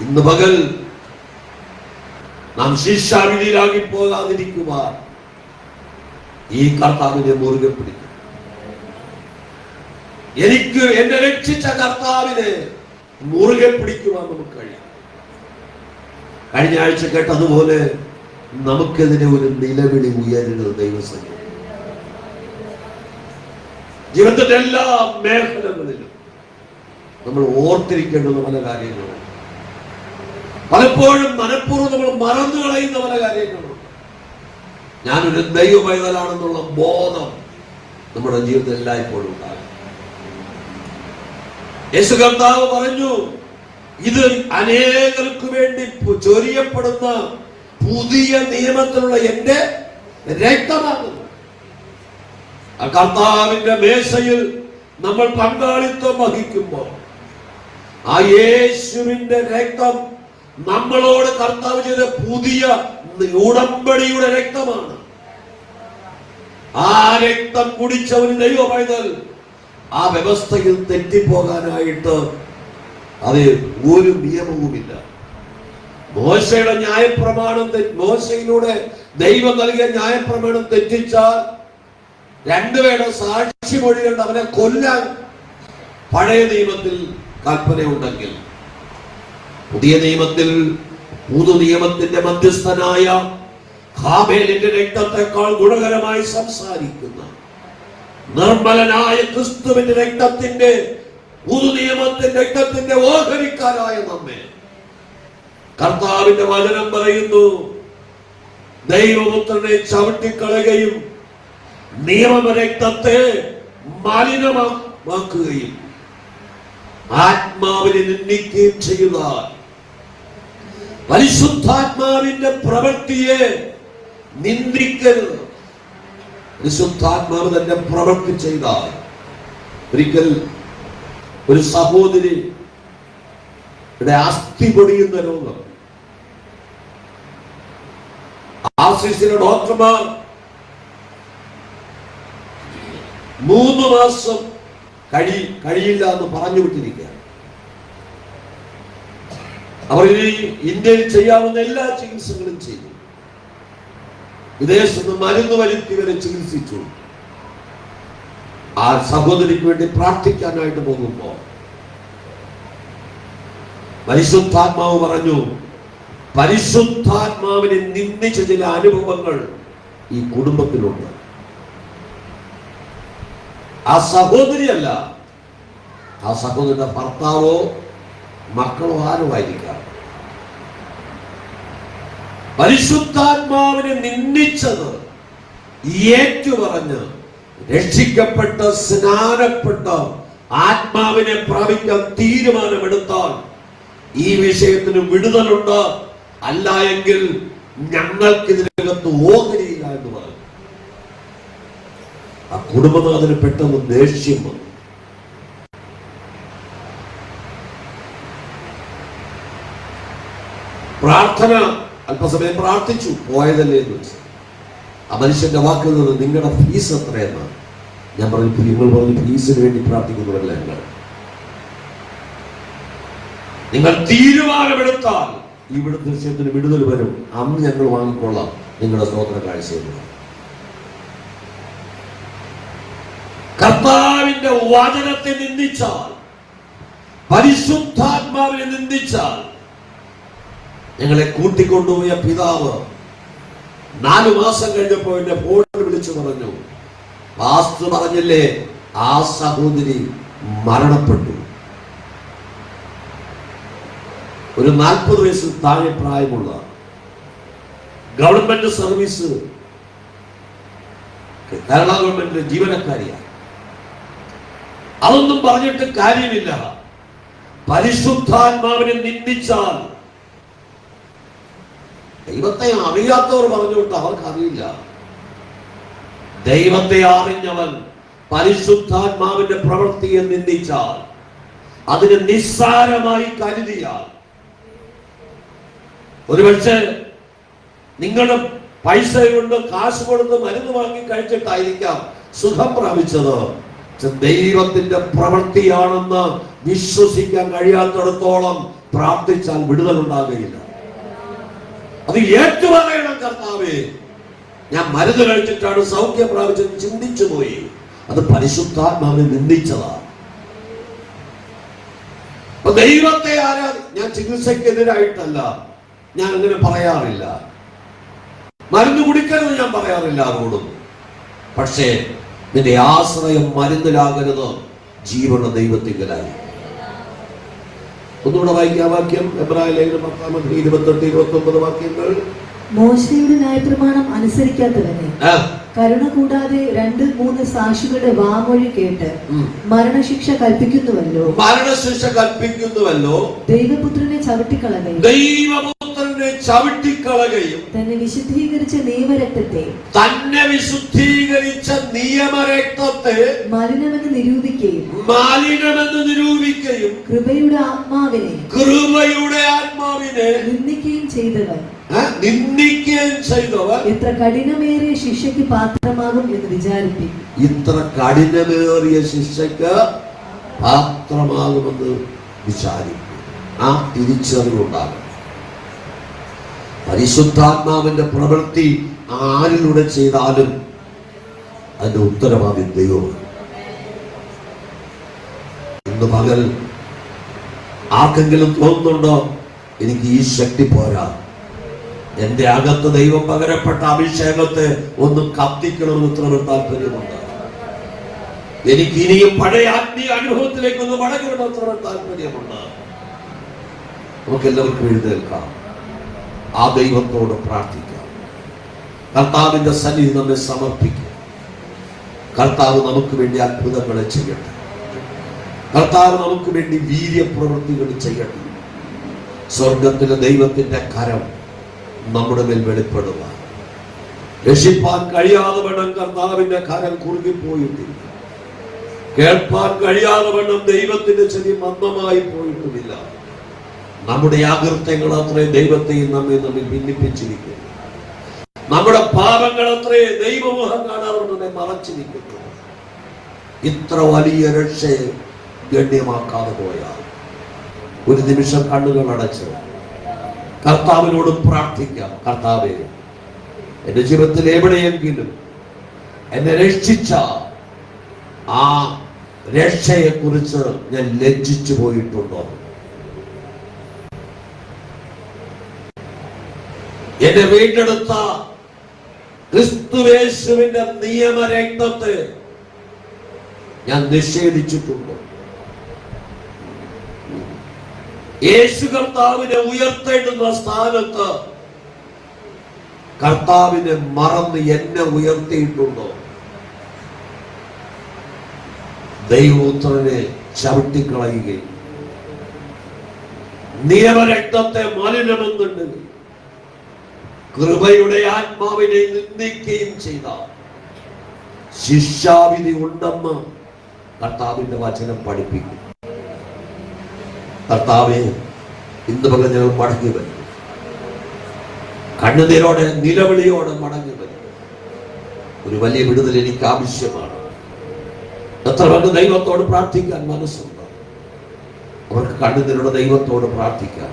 ഇന്ന് പകൽ നാം ശിക്ഷാവിധിയിലാകി പോകാതിരിക്കുവാൻ ഈ കർത്താവിനെ മുറുകെ പിടിക്കും. എനിക്ക് എന്നെ രക്ഷിച്ച കർത്താവിനെ മുറുകെ പിടിക്കുവാൻ നമുക്ക് കഴിയും. കഴിഞ്ഞ ആഴ്ച കേട്ടതുപോലെ നമുക്കെതിരെ ഒരു നിലവിളി ഉയരുന്നത് ദൈവസന്നിധിയിൽ. ജീവിതത്തിന്റെ എല്ലാ മേഖലകളിലും നമ്മൾ ഓർത്തിരിക്കേണ്ടുന്ന പല കാര്യങ്ങളും, പലപ്പോഴും മനഃപൂർവ്വം നമ്മൾ മറന്നു കളയുന്ന പല കാര്യങ്ങളും. ഞാനൊരു ദൈവ പൈതലാണെന്നുള്ള ബോധം നമ്മുടെ ജീവിതത്തിൽ എല്ലായ്പ്പോഴും ഉണ്ടാകും. യേശു കർത്താവ് പറഞ്ഞു, ഇത് അനേകർക്ക് വേണ്ടി ചൊരിയപ്പെടുന്ന പുതിയ നിയമത്തിലുള്ള എന്റെ രക്തമാകുന്നു. ആ കർത്താവിന്റെ മേശയിൽ നമ്മൾ പങ്കാളിത്തം വഹിക്കുമ്പോൾ ആ യേശുവിന്റെ രക്തം നമ്മളോട് കർത്താവ് ചെയ്ത പുതിയ ഉടമ്പടിയുടെ രക്തമാണ്. ആ രക്തം കുടിച്ചവന് ദൈവ പൈതൽ ആ വ്യവസ്ഥയിൽ തെറ്റിപ്പോകാനായിട്ട് അത് ഒരു നിയമവുമില്ല. മോശയുടെ ന്യായപ്രമാണം മോശയിലൂടെ ദൈവം നൽകിയ ന്യായപ്രമാണം തെറ്റിച്ചാൽ 2 പേരുടെ സാക്ഷി മൊഴികളുണ്ട്, അവനെ കൊല്ലാൻ പഴയ നിയമത്തിൽ കൽപ്പനയുണ്ടെങ്കിൽ, പുതിയ നിയമത്തിൽ പുതു നിയമത്തിന്റെ മധ്യസ്ഥനായ ഹാബേലിന്റെ രക്തത്തെക്കാൾ ഗുണകരമായി സംസാരിക്കുന്ന നിർമ്മലനായ ക്രിസ്തുവിന്റെ രക്തത്തിന്റെ പുതു നിയമത്തിന്റെ രക്തത്തിന്റെ ഓഹരിക്കാരായ നമ്മെ കർത്താവിന്റെ വചനം പറയുന്നു, ദൈവപുത്രനെ ചവിട്ടിക്കളയുകയും നിയമരക്തത്തെ മലിനമാക്കുകയും ആത്മാവിനെ നിന്ദിക്കുകയും ചെയ്യുവാൻ, പരിശുദ്ധാത്മാവിന്റെ പ്രവൃത്തിയെ നിന്ദിക്കരുത്. പരിശുദ്ധാത്മാവ് തന്നെ പ്രവൃത്തി ചെയ്താൽ, ഒരിക്കൽ ഒരു സഹോദരിയുടെ അസ്ഥി പൊടിയുന്ന രോഗം, ആശിസിലെ ഡോക്ടർമാർ 3 മാസം കഴിയില്ല എന്ന് പറഞ്ഞു വിട്ടിരിക്കുകയാണ്. അവർ ഇന്ത്യയിൽ ചെയ്യാവുന്ന എല്ലാ ചികിത്സകളും ചെയ്തു, വിദേശത്ത് മരുന്ന് വരുത്തി വരെ ചികിത്സിച്ചു. ആ സഹോദരിക്ക് വേണ്ടി പ്രാർത്ഥിക്കാനായിട്ട് പോകുമ്പോൾ പരിശുദ്ധാത്മാവ് പറഞ്ഞു, പരിശുദ്ധാത്മാവിനെ നിന്ദിച്ച ചില അനുഭവങ്ങൾ ഈ കുടുംബത്തിലുണ്ട്. ആ സഹോദരിയല്ല, ആ സഹോദരിയുടെ ഭർത്താവോ മക്കളോ ആരോ ആയിരിക്കാം, പരിശുദ്ധാത്മാവിനെ നിന്ദിച്ചത് ഏറ്റുപറഞ്ഞ് രക്ഷിക്കപ്പെട്ട് സ്നാനപ്പെട്ട് ആത്മാവിനെ പ്രാപിക്കാൻ തീരുമാനമെടുത്താൽ ഈ വിഷയത്തിന് വിടുതലുണ്ട്. അല്ല എങ്കിൽ ഞങ്ങൾക്ക് ഇതിനകത്ത് ഓഹരിയില്ല എന്ന് പറഞ്ഞു. ആ കുടുംബനാഥന് പെട്ടെന്ന് ദേഷ്യം വന്നു. പ്രാർത്ഥന അല്പസമയം പ്രാർത്ഥിച്ചു, പോയതല്ലേ എന്ന് വെച്ചു. ആ മനുഷ്യന്റെ വാക്കിൽ നിന്ന് നിങ്ങളുടെ ഫീസ് എത്രയെന്നാണ് ഞാൻ പറഞ്ഞു. നിങ്ങൾ പറഞ്ഞു ഫീസിന് വേണ്ടി പ്രാർത്ഥിക്കുന്നവരല്ല ഞങ്ങൾ. നിങ്ങൾ തീരുമാനമെടുത്താൽ ഇവിടുത്തെ വിഷയത്തിന് വിടുതൽ വരും. അന്ന് ഞങ്ങൾ വാങ്ങിക്കൊള്ളാം നിങ്ങളുടെ സ്തോത്ര കാഴ്ചയിൽ. കർത്താവിന്റെ വചനത്തെ നിന്ദിച്ചാൽ, പരിശുദ്ധാത്മാവിനെ നിന്ദിച്ചാൽ, ഞങ്ങളെ കൂട്ടിക്കൊണ്ടുപോയ പിതാവ് 4 മാസം കഴിഞ്ഞപ്പോ എന്നെ ഫോണിൽ വിളിച്ചു പറഞ്ഞു, പാസ്റ്റർ പറഞ്ഞില്ലേ ആ സഹോദരി മരണപ്പെട്ടു. ഒരു 40 വയസ്സിൽ താഴെ പ്രായമുള്ള ഗവൺമെന്റ് സർവീസ്, കേരള ഗവൺമെന്റിന്റെ ജീവനക്കാരിയാണ്. അതൊന്നും പറഞ്ഞിട്ട് കാര്യമില്ല. പരിശുദ്ധാത്മാവിനെ നിന്ദിച്ചാൽ, ദൈവത്തെ അറിയാത്തവർ പറഞ്ഞുകൊണ്ട് അവർക്ക് അറിയില്ല. ദൈവത്തെ അറിഞ്ഞവൻ പരിശുദ്ധാത്മാവിന്റെ പ്രവൃത്തിയെ നിന്ദിച്ചാൽ, അതിനെ നിസ്സാരമായി കരുതിയാൽ, ഒരുപക്ഷെ നിങ്ങളുടെ പൈസ കൊണ്ട് കാശ് കൊടുത്ത് മരുന്ന് വാങ്ങി കഴിച്ചിട്ടായിരിക്കാം സുഖം പ്രാപിച്ചത്. ദൈവത്തിന്റെ പ്രവൃത്തിയാണെന്ന് വിശ്വസിക്കാൻ കഴിയാത്തിടത്തോളം പ്രാർത്ഥിച്ചാൽ വിടുതൽ ഉണ്ടാകുകയില്ല. അത് ഏറ്റുപറയണം. കർത്താവേ, ഞാൻ മരുന്ന് കഴിച്ചിട്ടാണ് സൗഖ്യം പ്രാപിച്ചത് ചിന്തിച്ചു പോയി. അത് പരിശുദ്ധാത്മാവിനെ നിന്ദിച്ചതാണ്. ദൈവത്തെ ഞാൻ ചികിത്സക്കെതിരായിട്ടല്ല, ഞാൻ അങ്ങനെ പറയാറില്ല. മരുന്ന് കുടിക്കരുത് ഞാൻ പറയാറില്ല ആരോടും. പക്ഷേ നിന്റെ ആശ്രയം മരുന്നിലാകരുത്, ജീവനുള്ള ദൈവത്തിങ്കലായി. ഒന്നുകൂടെ വായിക്കാം വാക്യം. എബ്രായ ലേഖനം 10-28-29 വാക്യങ്ങൾ. മോശയുടെ ന്യായപ്രമാണം അനുസരിക്കാത്തവനെ കരുണ കൂടാതെ 2-3 സാക്ഷികളുടെ വാമൊഴി കേട്ട് മരണശിക്ഷ കൽപ്പിക്കുന്നുവല്ലോ. മരണശിക്ഷ കൽപ്പിക്കുന്നുവല്ലോ. ദൈവപുത്രനെ ചവിട്ടിക്കളകയും തന്നെ വിശുദ്ധീകരിച്ച നിയമരക്തത്തെ മലിനമെന്ന് നിരൂപിക്കുകയും കൃപയുടെ ആത്മാവിനെ നിന്ദിക്കുകയും ചെയ്തവർ എത്ര കഠിനമേറിയ ശിക്ഷയ്ക്ക് പാത്രമാകും എന്ന് വിചാരിപ്പിക്കും. ഇത്ര കഠിനമേറിയ ശിക്ഷയ്ക്ക് പാത്രമാകുമെന്ന് വിചാരിക്കും. ആ തിരിച്ചറിവുണ്ടാകും. പരിശുദ്ധാത്മാവിന്റെ പ്രവൃത്തി ആരിലൂടെ ചെയ്താലും അതിന്റെ ഉത്തരവാദി ദൈവമാണ്. ഇന്ന് പകൽ ആർക്കെങ്കിലും തോന്നുന്നുണ്ടോ എനിക്ക് ഈ ശക്തി പോരാ, എന്റെ അകത്ത് ദൈവം പകരപ്പെട്ട അഭിഷേകത്തെ ഒന്ന് കത്തിക്കണമെന്ന് ഇത്രയും താല്പര്യമുണ്ട്, എനിക്ക് ഇനിയും പഴയ ആത്മീയ അനുഭവത്തിലേക്ക് ഒന്ന് മടങ്ങണമെന്ന് താല്പര്യമുണ്ട്. നമുക്ക് എല്ലാവർക്കും എഴുന്നേൽക്കാം, ആ ദൈവത്തോട് പ്രാർത്ഥിക്കാം, കർത്താവിന്റെ സന്നിധി നമ്മെ സമർപ്പിക്കാം. കർത്താവ് നമുക്ക് വേണ്ടി അത്ഭുതങ്ങളെ ചെയ്യട്ടെ. കർത്താവ് നമുക്ക് വേണ്ടി വീര്യപ്രവൃത്തികൾ ചെയ്യട്ടെ. സ്വർഗത്തിലെ ദൈവത്തിന്റെ കരം നമ്മുടെ മേൽ വെളിപ്പെടുക. രക്ഷിപ്പാൻ കഴിയാതെ വേണം കർത്താവിന്റെ കരം കുറുകിപ്പോയിട്ടില്ല. കേൾപ്പാൻ കഴിയാതെ വേണം ദൈവത്തിന്റെ ചെവി മന്ദമായി പോയിട്ടുമില്ല. നമ്മുടെ അകൃത്യങ്ങൾ അത്രേ ദൈവത്തെയും നമ്മിൽ ഭിന്നിപ്പിച്ചിരിക്കുന്നു. നമ്മുടെ പാപങ്ങൾ അത്രേ ദൈവമുഖം കാണാതെ നമ്മെ മറച്ചിരിക്കുന്നു. ഇത്ര വലിയ രക്ഷയെ ഗണ്യമാക്കാതെ പോയാൽ ഒരു നിമിഷം കണ്ണുകൾ അടച്ച് കർത്താവിനോട് പ്രാർത്ഥിക്കാം. കർത്താവേ, എന്റെ ജീവിതത്തിൽ എവിടെയെങ്കിലും എന്നെ രക്ഷിച്ച ആ രക്ഷയെ കുറിച്ച് ഞാൻ ലജ്ജിച്ചു പോയിട്ടുണ്ടോ? എന്നെ വീണ്ടെടുത്ത ക്രിസ്തുയേശുവിന്റെ നിയമരക്തത്തെ ഞാൻ നിഷേധിച്ചിട്ടുണ്ടോ? യേശു കർത്താവിനെ ഉയർത്തേണ്ടുന്ന സ്ഥാനത്ത് കർത്താവിനെ മറന്ന് എന്നെ ഉയർത്തിയിട്ടുണ്ടോ? ദൈവപുത്രനെ ചവിട്ടിക്കളയുകയും നിയമരക്തത്തെ മലിനമെന്നുണ്ട് കൃപയുടെ ആത്മാവിനെ നിന്ദിക്കുകയും ചെയ്ത ശിക്ഷാവിധി ഉണ്ടെന്ന് കർത്താവിന്റെ വചനം പഠിപ്പിക്കും. കർത്താവെ, ഇന്ന് പകൽ ഞങ്ങൾ മടങ്ങി വരും. കണ്ണുനീരോടെ നിലവിളിയോടെ മടങ്ങി വരും. ഒരു വലിയ വിടുതൽ എനിക്ക് ആവശ്യമാണ്. എത്ര പേർക്ക് ദൈവത്തോട് പ്രാർത്ഥിക്കാൻ മനസ്സുണ്ട്? അവർക്ക് കണ്ണുനീരോടെ ദൈവത്തോട് പ്രാർത്ഥിക്കാം.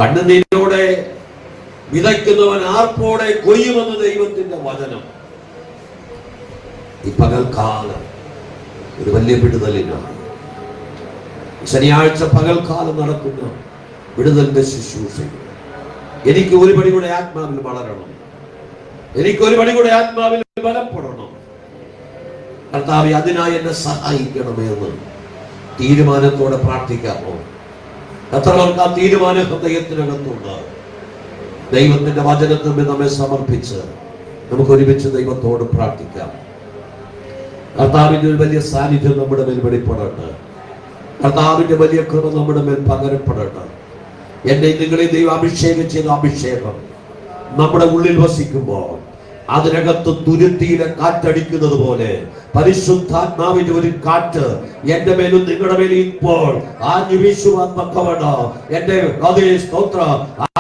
കണ്ണുനീരോടെ വിതയ്ക്കുന്നവൻ ആർപ്പോടെ കൊയ്യുമെന്ന് ദൈവത്തിന്റെ വചനം. ഈ പകൽക്കാലം ഒരു വലിയ വിടുതലിനാണ്. ശനിയാഴ്ച പകൽക്കാലം നടക്കുന്ന വിടുതലിന്റെ ശുശ്രൂഷ. എനിക്ക് ഒരു പടി കൂടെ ആത്മാവിൽ വളരണം. എനിക്ക് ഒരു പടി കൂടെ ആത്മാവിൽ ബലപ്പെടണം. കർത്താവേ, അതിനായി എന്നെ സഹായിക്കണമേ എന്ന് തീരുമാനത്തോടെ പ്രാർത്ഥിക്കാമോ? എത്ര പേർക്ക് ആ തീരുമാന ഹൃദയത്തിനകത്തുണ്ട്? ദൈവത്തിന്റെ വചനത്തിൽ നമ്മെ സമർപ്പിച്ച് നമുക്ക് ഒരുമിച്ച് ദൈവത്തോട് പ്രാർത്ഥിക്കാം. കർത്താവിന്റെ ഒരു വലിയ സാന്നിധ്യം നമ്മുടെ മേൽ വെളിപ്പെടട്ടെ. കർത്താവിന്റെ വലിയ കൃപ നമ്മുടെ മേൽ പകരപ്പെടട്ടെ. എന്നെ നിങ്ങളെ ദൈവം അഭിഷേകം ചെയ്ത അഭിഷേകം നമ്മുടെ ഉള്ളിൽ വസിക്കുമ്പോൾ അതിനകത്ത് തുരുത്തിയിലെ കാറ്റടിക്കുന്നത് പോലെ പരിശുദ്ധാത്മാവിന്റെ ഒരു കാറ്റ് എന്റെ മേലും നിങ്ങളുടെ മേലും ഇപ്പോൾ ആഞ്ഞു വീശുവാൻ തക്കവണ്ണം എന്റെ അതേ സ്തോത്ര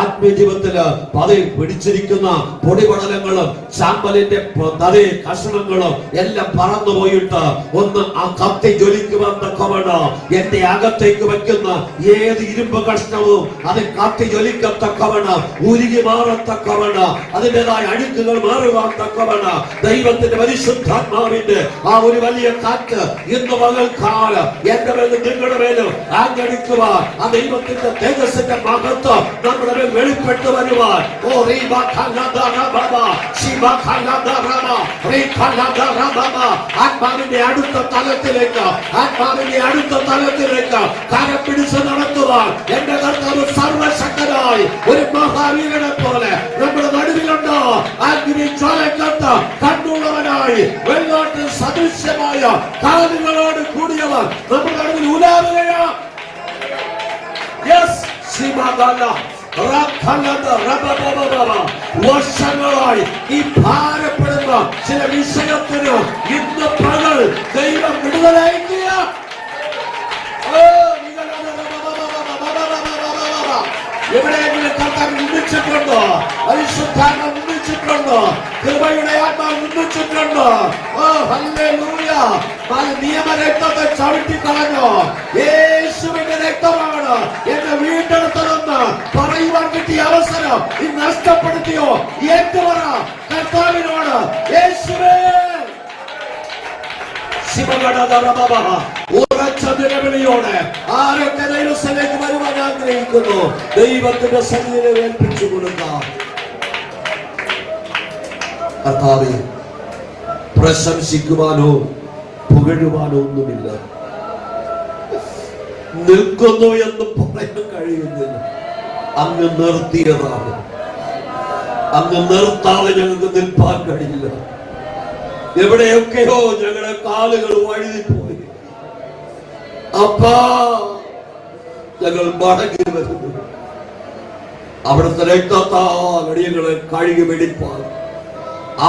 ആത്മീയ ജീവിതത്തില് പതയിൽ പിടിച്ചിരിക്കുന്ന പൊടിപടലങ്ങളും ചാമ്പലിന്റെ അതേ കഷണങ്ങളും എല്ലാം പറന്നു പോയിട്ട് ഒന്ന് ആ കത്തി ജ്വലിക്കുവാൻ തക്കവണ്ണം എന്റെ അകത്തേക്ക് വയ്ക്കുന്ന ഏത് ഇരുമ്പ് കഷ്ണവും അത് കത്തി ജ്വലിക്കത്തക്കവണ്ണം ഉരുകി മാറത്തക്കവണ്ണം അതിൻ്റെതായ അഴുക്കുകൾ മാറുവാൻ തക്കവണ്ണം ദൈവത്തിന്റെ പരിശുദ്ധാത്മാവിന്റെ ആ ഒരു വലിയ കാറ്റ് ഇന്ന് പകൽക്കാലം എന്റെ മേലും നിങ്ങളുടെ മേലും ആഞ്ഞടിക്കുവാൻ ആ ദൈവത്തിന്റെ തേജസ്സിന്റെ മഹത്വം നമ്മുടെ മേൽ വെളിപ്പെട്ടു വരുവാൻ ആത്മാവിന്റെ അടുത്ത തലത്തിലേക്ക് കരം പിടിച്ച് നടത്തുവാൻ എന്റെ കർത്താവ് സർവശക്തനായി ഒരു മഹാവീരനെ പോലെ നമ്മുടെ നടുവിലുണ്ടോ? അഗ്നി ജ്വാലക്കത്ത് കണ്ണുള്ളവനായി വെള്ളോട്ട് സദൃശ്യമായ കാലുകളോട് കൂടിയവർ നമ്മുടെ നടുവിൽ ഉലാവുകയാ. വർഷങ്ങളായി ഈ ഭാരപ്പെടുന്ന ചില വിഷയത്തിന് ഇന്ന് പകൽ ദൈവം വിടുതലയക്കുക. എവിടെയെങ്കിലും കർത്താവ് നിന്ദിച്ചിട്ടുണ്ടോ? പരിശുദ്ധാത്മ നിന്ദിച്ചിട്ടുണ്ടോ? കൃപയുടെ ആത്മാവ് നിന്ദിച്ചിട്ടുണ്ടോ? ഓ ഹല്ലേലൂയ! നിയമരക്തത്തെ ചവിട്ടിക്കളഞ്ഞോ? യേശുവിന്റെ രക്തമാണ് എന്നെ വീണ്ടെടുത്തതെന്ന് പറയുവാൻ കിട്ടിയ അവസരം ഈ നഷ്ടപ്പെടുത്തിയോ? എന്ത് പറ കർത്താവിനോട്? യേശുവേ! ഉറച്ച നിലവിളിയോടെ ആരൊക്കെ ദൈവത്തിലേക്ക് വരുവാൻ ആഗ്രഹിക്കുന്നു ദൈവത്തിന്റെ സന്നിധിയിൽ ഏൽപ്പിച്ചു കൊടുക്കാം. കർത്താവേ, പ്രശംസിക്കുവാനോ പുകഴുവാനോ ഒന്നുമില്ല. നിൽക്കുന്നു എന്ന് പറയാൻ കഴിയുന്നില്ല. അങ്ങ് നിർത്തിയതാണ്. അങ്ങ് നിർത്താതെ ഞങ്ങൾക്ക് നിൽപ്പാൻ കഴിയില്ല. എവിടെയൊക്കെയോ ഞങ്ങളുടെ കാലുകൾ വഴുതിപ്പോയി. അപ്പാ, ഞങ്ങൾ മടങ്ങി വരുന്നു. അവിടുത്തെ രക്തത്താൽ അടിയങ്ങളെ കഴുകി വെടിപ്പാൻ,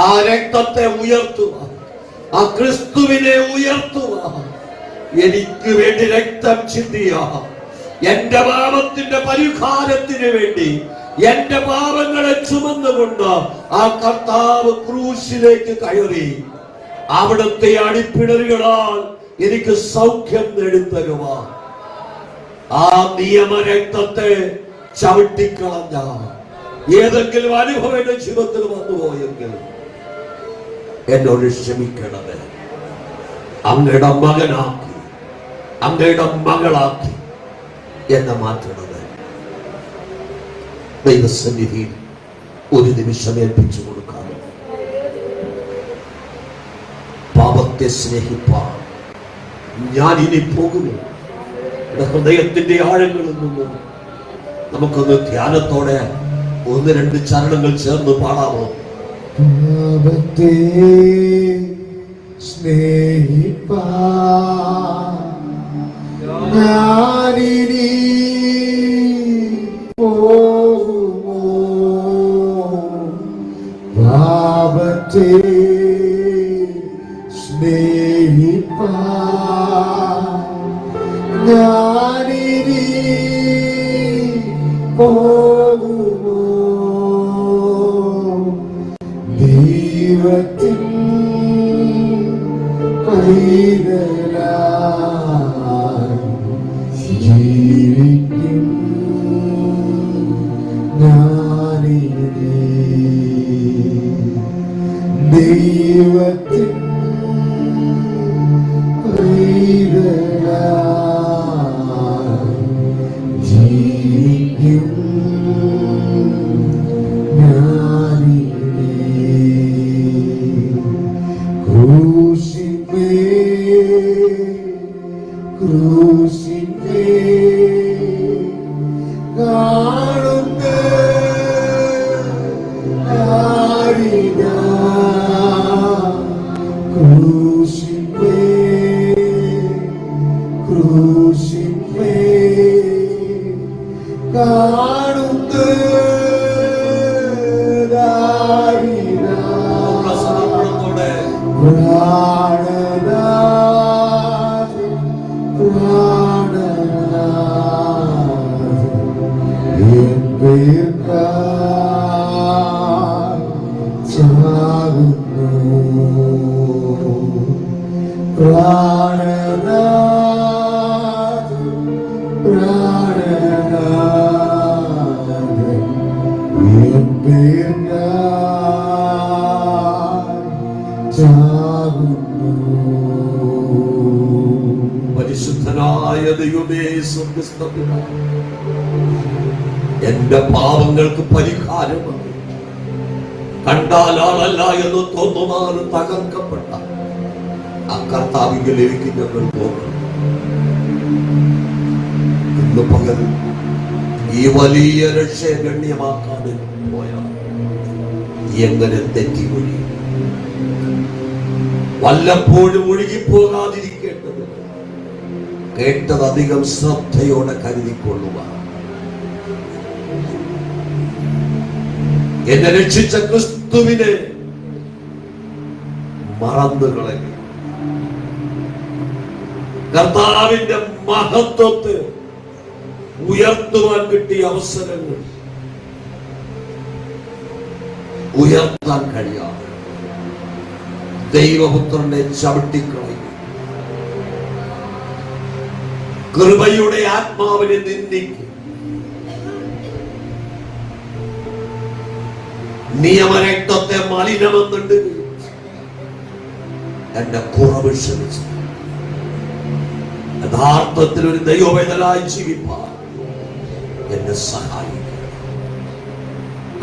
ആ രക്തത്തെ ഉയർത്തുവാൻ, ആ ക്രിസ്തുവിനെ ഉയർത്തുവാൻ, എനിക്ക് വേണ്ടി രക്തം ചിന്തിയ എന്റെ പാപത്തിന്റെ പരിഹാരത്തിന് വേണ്ടി എന്റെ പാപങ്ങളെ ചുമന്നുകൊണ്ട് ആ കർത്താവ് ക്രൂശിലേക്ക് കയറി അവിടുത്തെ അടിപ്പിണറുകളാൽ എനിക്ക് സൗഖ്യം നേടിത്തരുവാൻ ആ നിയമരക്തത്തെ ചവിട്ടിക്കളഞ്ഞ ഏതെങ്കിലും അനുഭവം എന്റെ ജീവിതത്തിൽ വന്നുപോയെങ്കിൽ എന്നോട് ക്ഷമിക്കണമേ. അങ്ങയുടെ മകനാക്കി, അങ്ങയുടെ മകളാക്കി എന്നെ മാറ്റണമേ. ദൈവസന്നിധിയിൽ ഒരു നിമിഷം ഏൽപ്പിച്ചു കൊടുക്കാം. പാപത്തെ സ്നേഹിപ്പാൻ ഞാൻ ഇനി പോകുന്നു. ഹൃദയത്തിന്റെ ആഴങ്ങളിൽ നിന്നും നമുക്കൊന്ന് ധ്യാനത്തോടെ ഒന്ന് രണ്ട് ചരണങ്ങൾ ചേർന്ന് പാടാമോ? പാപത്തെ സ്നേഹിപ്പാ ഞാനിനി പോകുമോ? പാപത്തെ സ്നേഹിപ്പാ ഞാനിനി പോകുമോ? ദൈവത്തിൻ പൈതലായി ജീവിക്കും ഞാനിനി. ദൈവത്തിൻ പൈതലായി ജീവിക്കും ഞാനിനി. ക്രൂശിന്മേൽ കാണുന്ന ആരിതാ. ക്രൂശിന്മേൽ കാണുന്ന ആരിതാ. പരിശുദ്ധനായ ദൈവമേ, സ്വർഗ്ഗസ്ഥ പിതാവേ, എന്റെ പാപങ്ങൾക്ക് പരിഹാരമാണ്. കണ്ടാൽ ആളല്ല എന്ന് തോന്നുമാറ് തകർക്കപ്പെട്ട ആ കർത്താവിലേക്ക് ഞങ്ങൾ പോകണം. ഇന്ന് പകൽ ഈ വലിയ രക്ഷയെ ഗണ്യമാക്കാതെ പോയാൽ എങ്ങനെ തെറ്റി ഒഴിയും? വല്ലപ്പോഴും ഒഴുകിപ്പോകാതിരിക്കേണ്ടത് കേട്ടത് അധികം ശ്രദ്ധയോടെ കരുതിക്കൊള്ളുക. എന്നെ രക്ഷിച്ച ക്രിസ്തുവിനെ മറന്നുകളയും. കർത്താവിന്റെ മഹത്വത്തെ ഉയർത്തുവാൻ കിട്ടിയ അവസരങ്ങൾ ഉയർത്താൻ കഴിയാതെ ദൈവപുത്രനെ ചവിട്ടിക്കളയും. കൃപയുടെ ആത്മാവിനെ നിന്ദിക്കും. നിയമരക്തത്തെ മലിനമെന്നുണ്ട് എന്റെ കുറവ് ക്ഷമിച്ചു. യഥാർത്ഥത്തിൽ ഒരു ദൈവവേദനായി ജീവിപ്പാൻ എന്നെ സഹായിക്കും.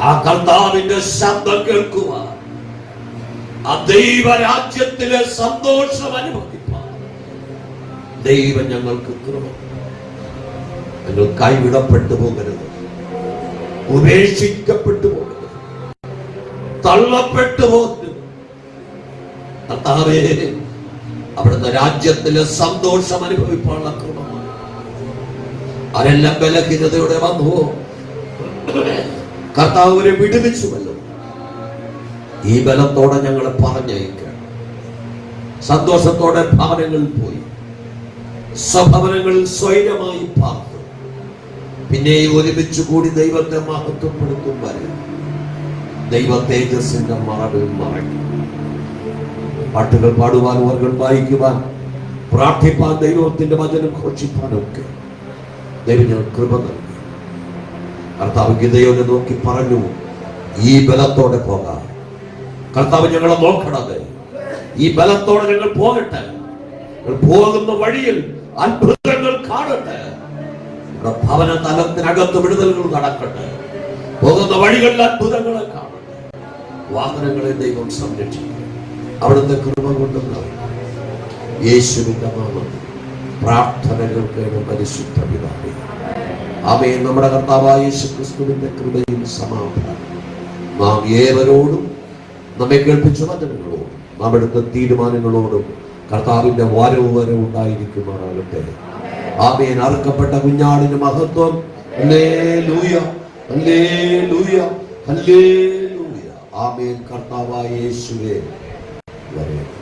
ആ കർത്താവിന്റെ ശബ്ദം കേൾക്കുവാൻ, ആ ദൈവരാജ്യത്തിലെ സന്തോഷം അനുഭവിപ്പാൻ ദൈവം ഞങ്ങൾക്ക് കൃപ. ഞങ്ങൾ കൈവിടപ്പെട്ടു പോകരുത്, ഉപേക്ഷിക്കപ്പെട്ടു പോകരുത്, തള്ളപ്പെട്ടു പോകരുത്. കർത്താവേ, അവിടുത്തെ രാജ്യത്തിലെ സന്തോഷം അനുഭവിപ്പാനുള്ള കൃപ. ആരെല്ലാം ബലഹീനതയോടെ വന്നു കർത്താവിനെ വിടുവിച്ചുവല്ലോ. ഈ ബലത്തോടെ ഞങ്ങളെ പറഞ്ഞയക്കണം. സന്തോഷത്തോടെ ഭവനങ്ങളിൽ പോയി സ്വഭവനങ്ങളിൽ സ്വൈരമായി പാർത്തു പിന്നെ ഒരുമിച്ച് കൂടി ദൈവത്തെ മഹത്വപ്പെടുത്തും വരെ ദൈവ തേജസ്സിന്റെ മറവിൽ മറയ്ക്കും. പാട്ടുകൾ പാടുവാൻ, ഓർകൾ വായിക്കുവാൻ, പ്രാർത്ഥിപ്പാൻ, ദൈവത്തിന്റെ വചനം ഘോഷിപ്പാനൊക്കെ ദൈവം ഞങ്ങൾ കൃപ നൽകി. കർത്താവ് ഗിദെയോനെ നോക്കി പറഞ്ഞു, ഈ ബലത്തോടെ പോകാം. കർത്താവ് ഞങ്ങളെ നോക്കണത്, ഈ ബലത്തോടെ ഞങ്ങൾ പോകട്ടെ. പോകുന്ന വഴിയിൽ അത്ഭുതങ്ങൾ കാണട്ടെ. ഭവന തലത്തിനകത്ത് വിടുതലുകൾ നടക്കട്ടെ. പോകുന്ന വഴികളിൽ അത്ഭുതങ്ങളെ കാണട്ടെ. വാഹനങ്ങളെ ദൈവം സംരക്ഷിക്കും. അവിടുത്തെ കൃപ കൊണ്ടുണ്ടാവും. യേശുവിന്റെ നാമത്തിൽ പ്രാർത്ഥനകൾ കേൾക്കുന്ന പരിശുദ്ധ പിതാവേ, ആമേൻ. നമ്മുടെ കർത്താവായ യേശുക്രിസ്തുവിന്റെ കൃപയും സമാധാനം നാം ഏവരോടും, നമ്മെ കേൾപ്പിച്ച വചനങ്ങളോടും, നാം എടുത്ത തീരുമാനങ്ങളോടും കർത്താവിന്റെ വരവ് വരെ ഉണ്ടായിരിക്കുമാറാകട്ടെ. ആമേൻ. അറുക്കപ്പെട്ട കുഞ്ഞാടിന്റെ മഹത്വം. ഹല്ലേലൂയ, ഹല്ലേലൂയ, ഹല്ലേലൂയ. ആമേൻ. കർത്താവായ യേശുവേ വരെ.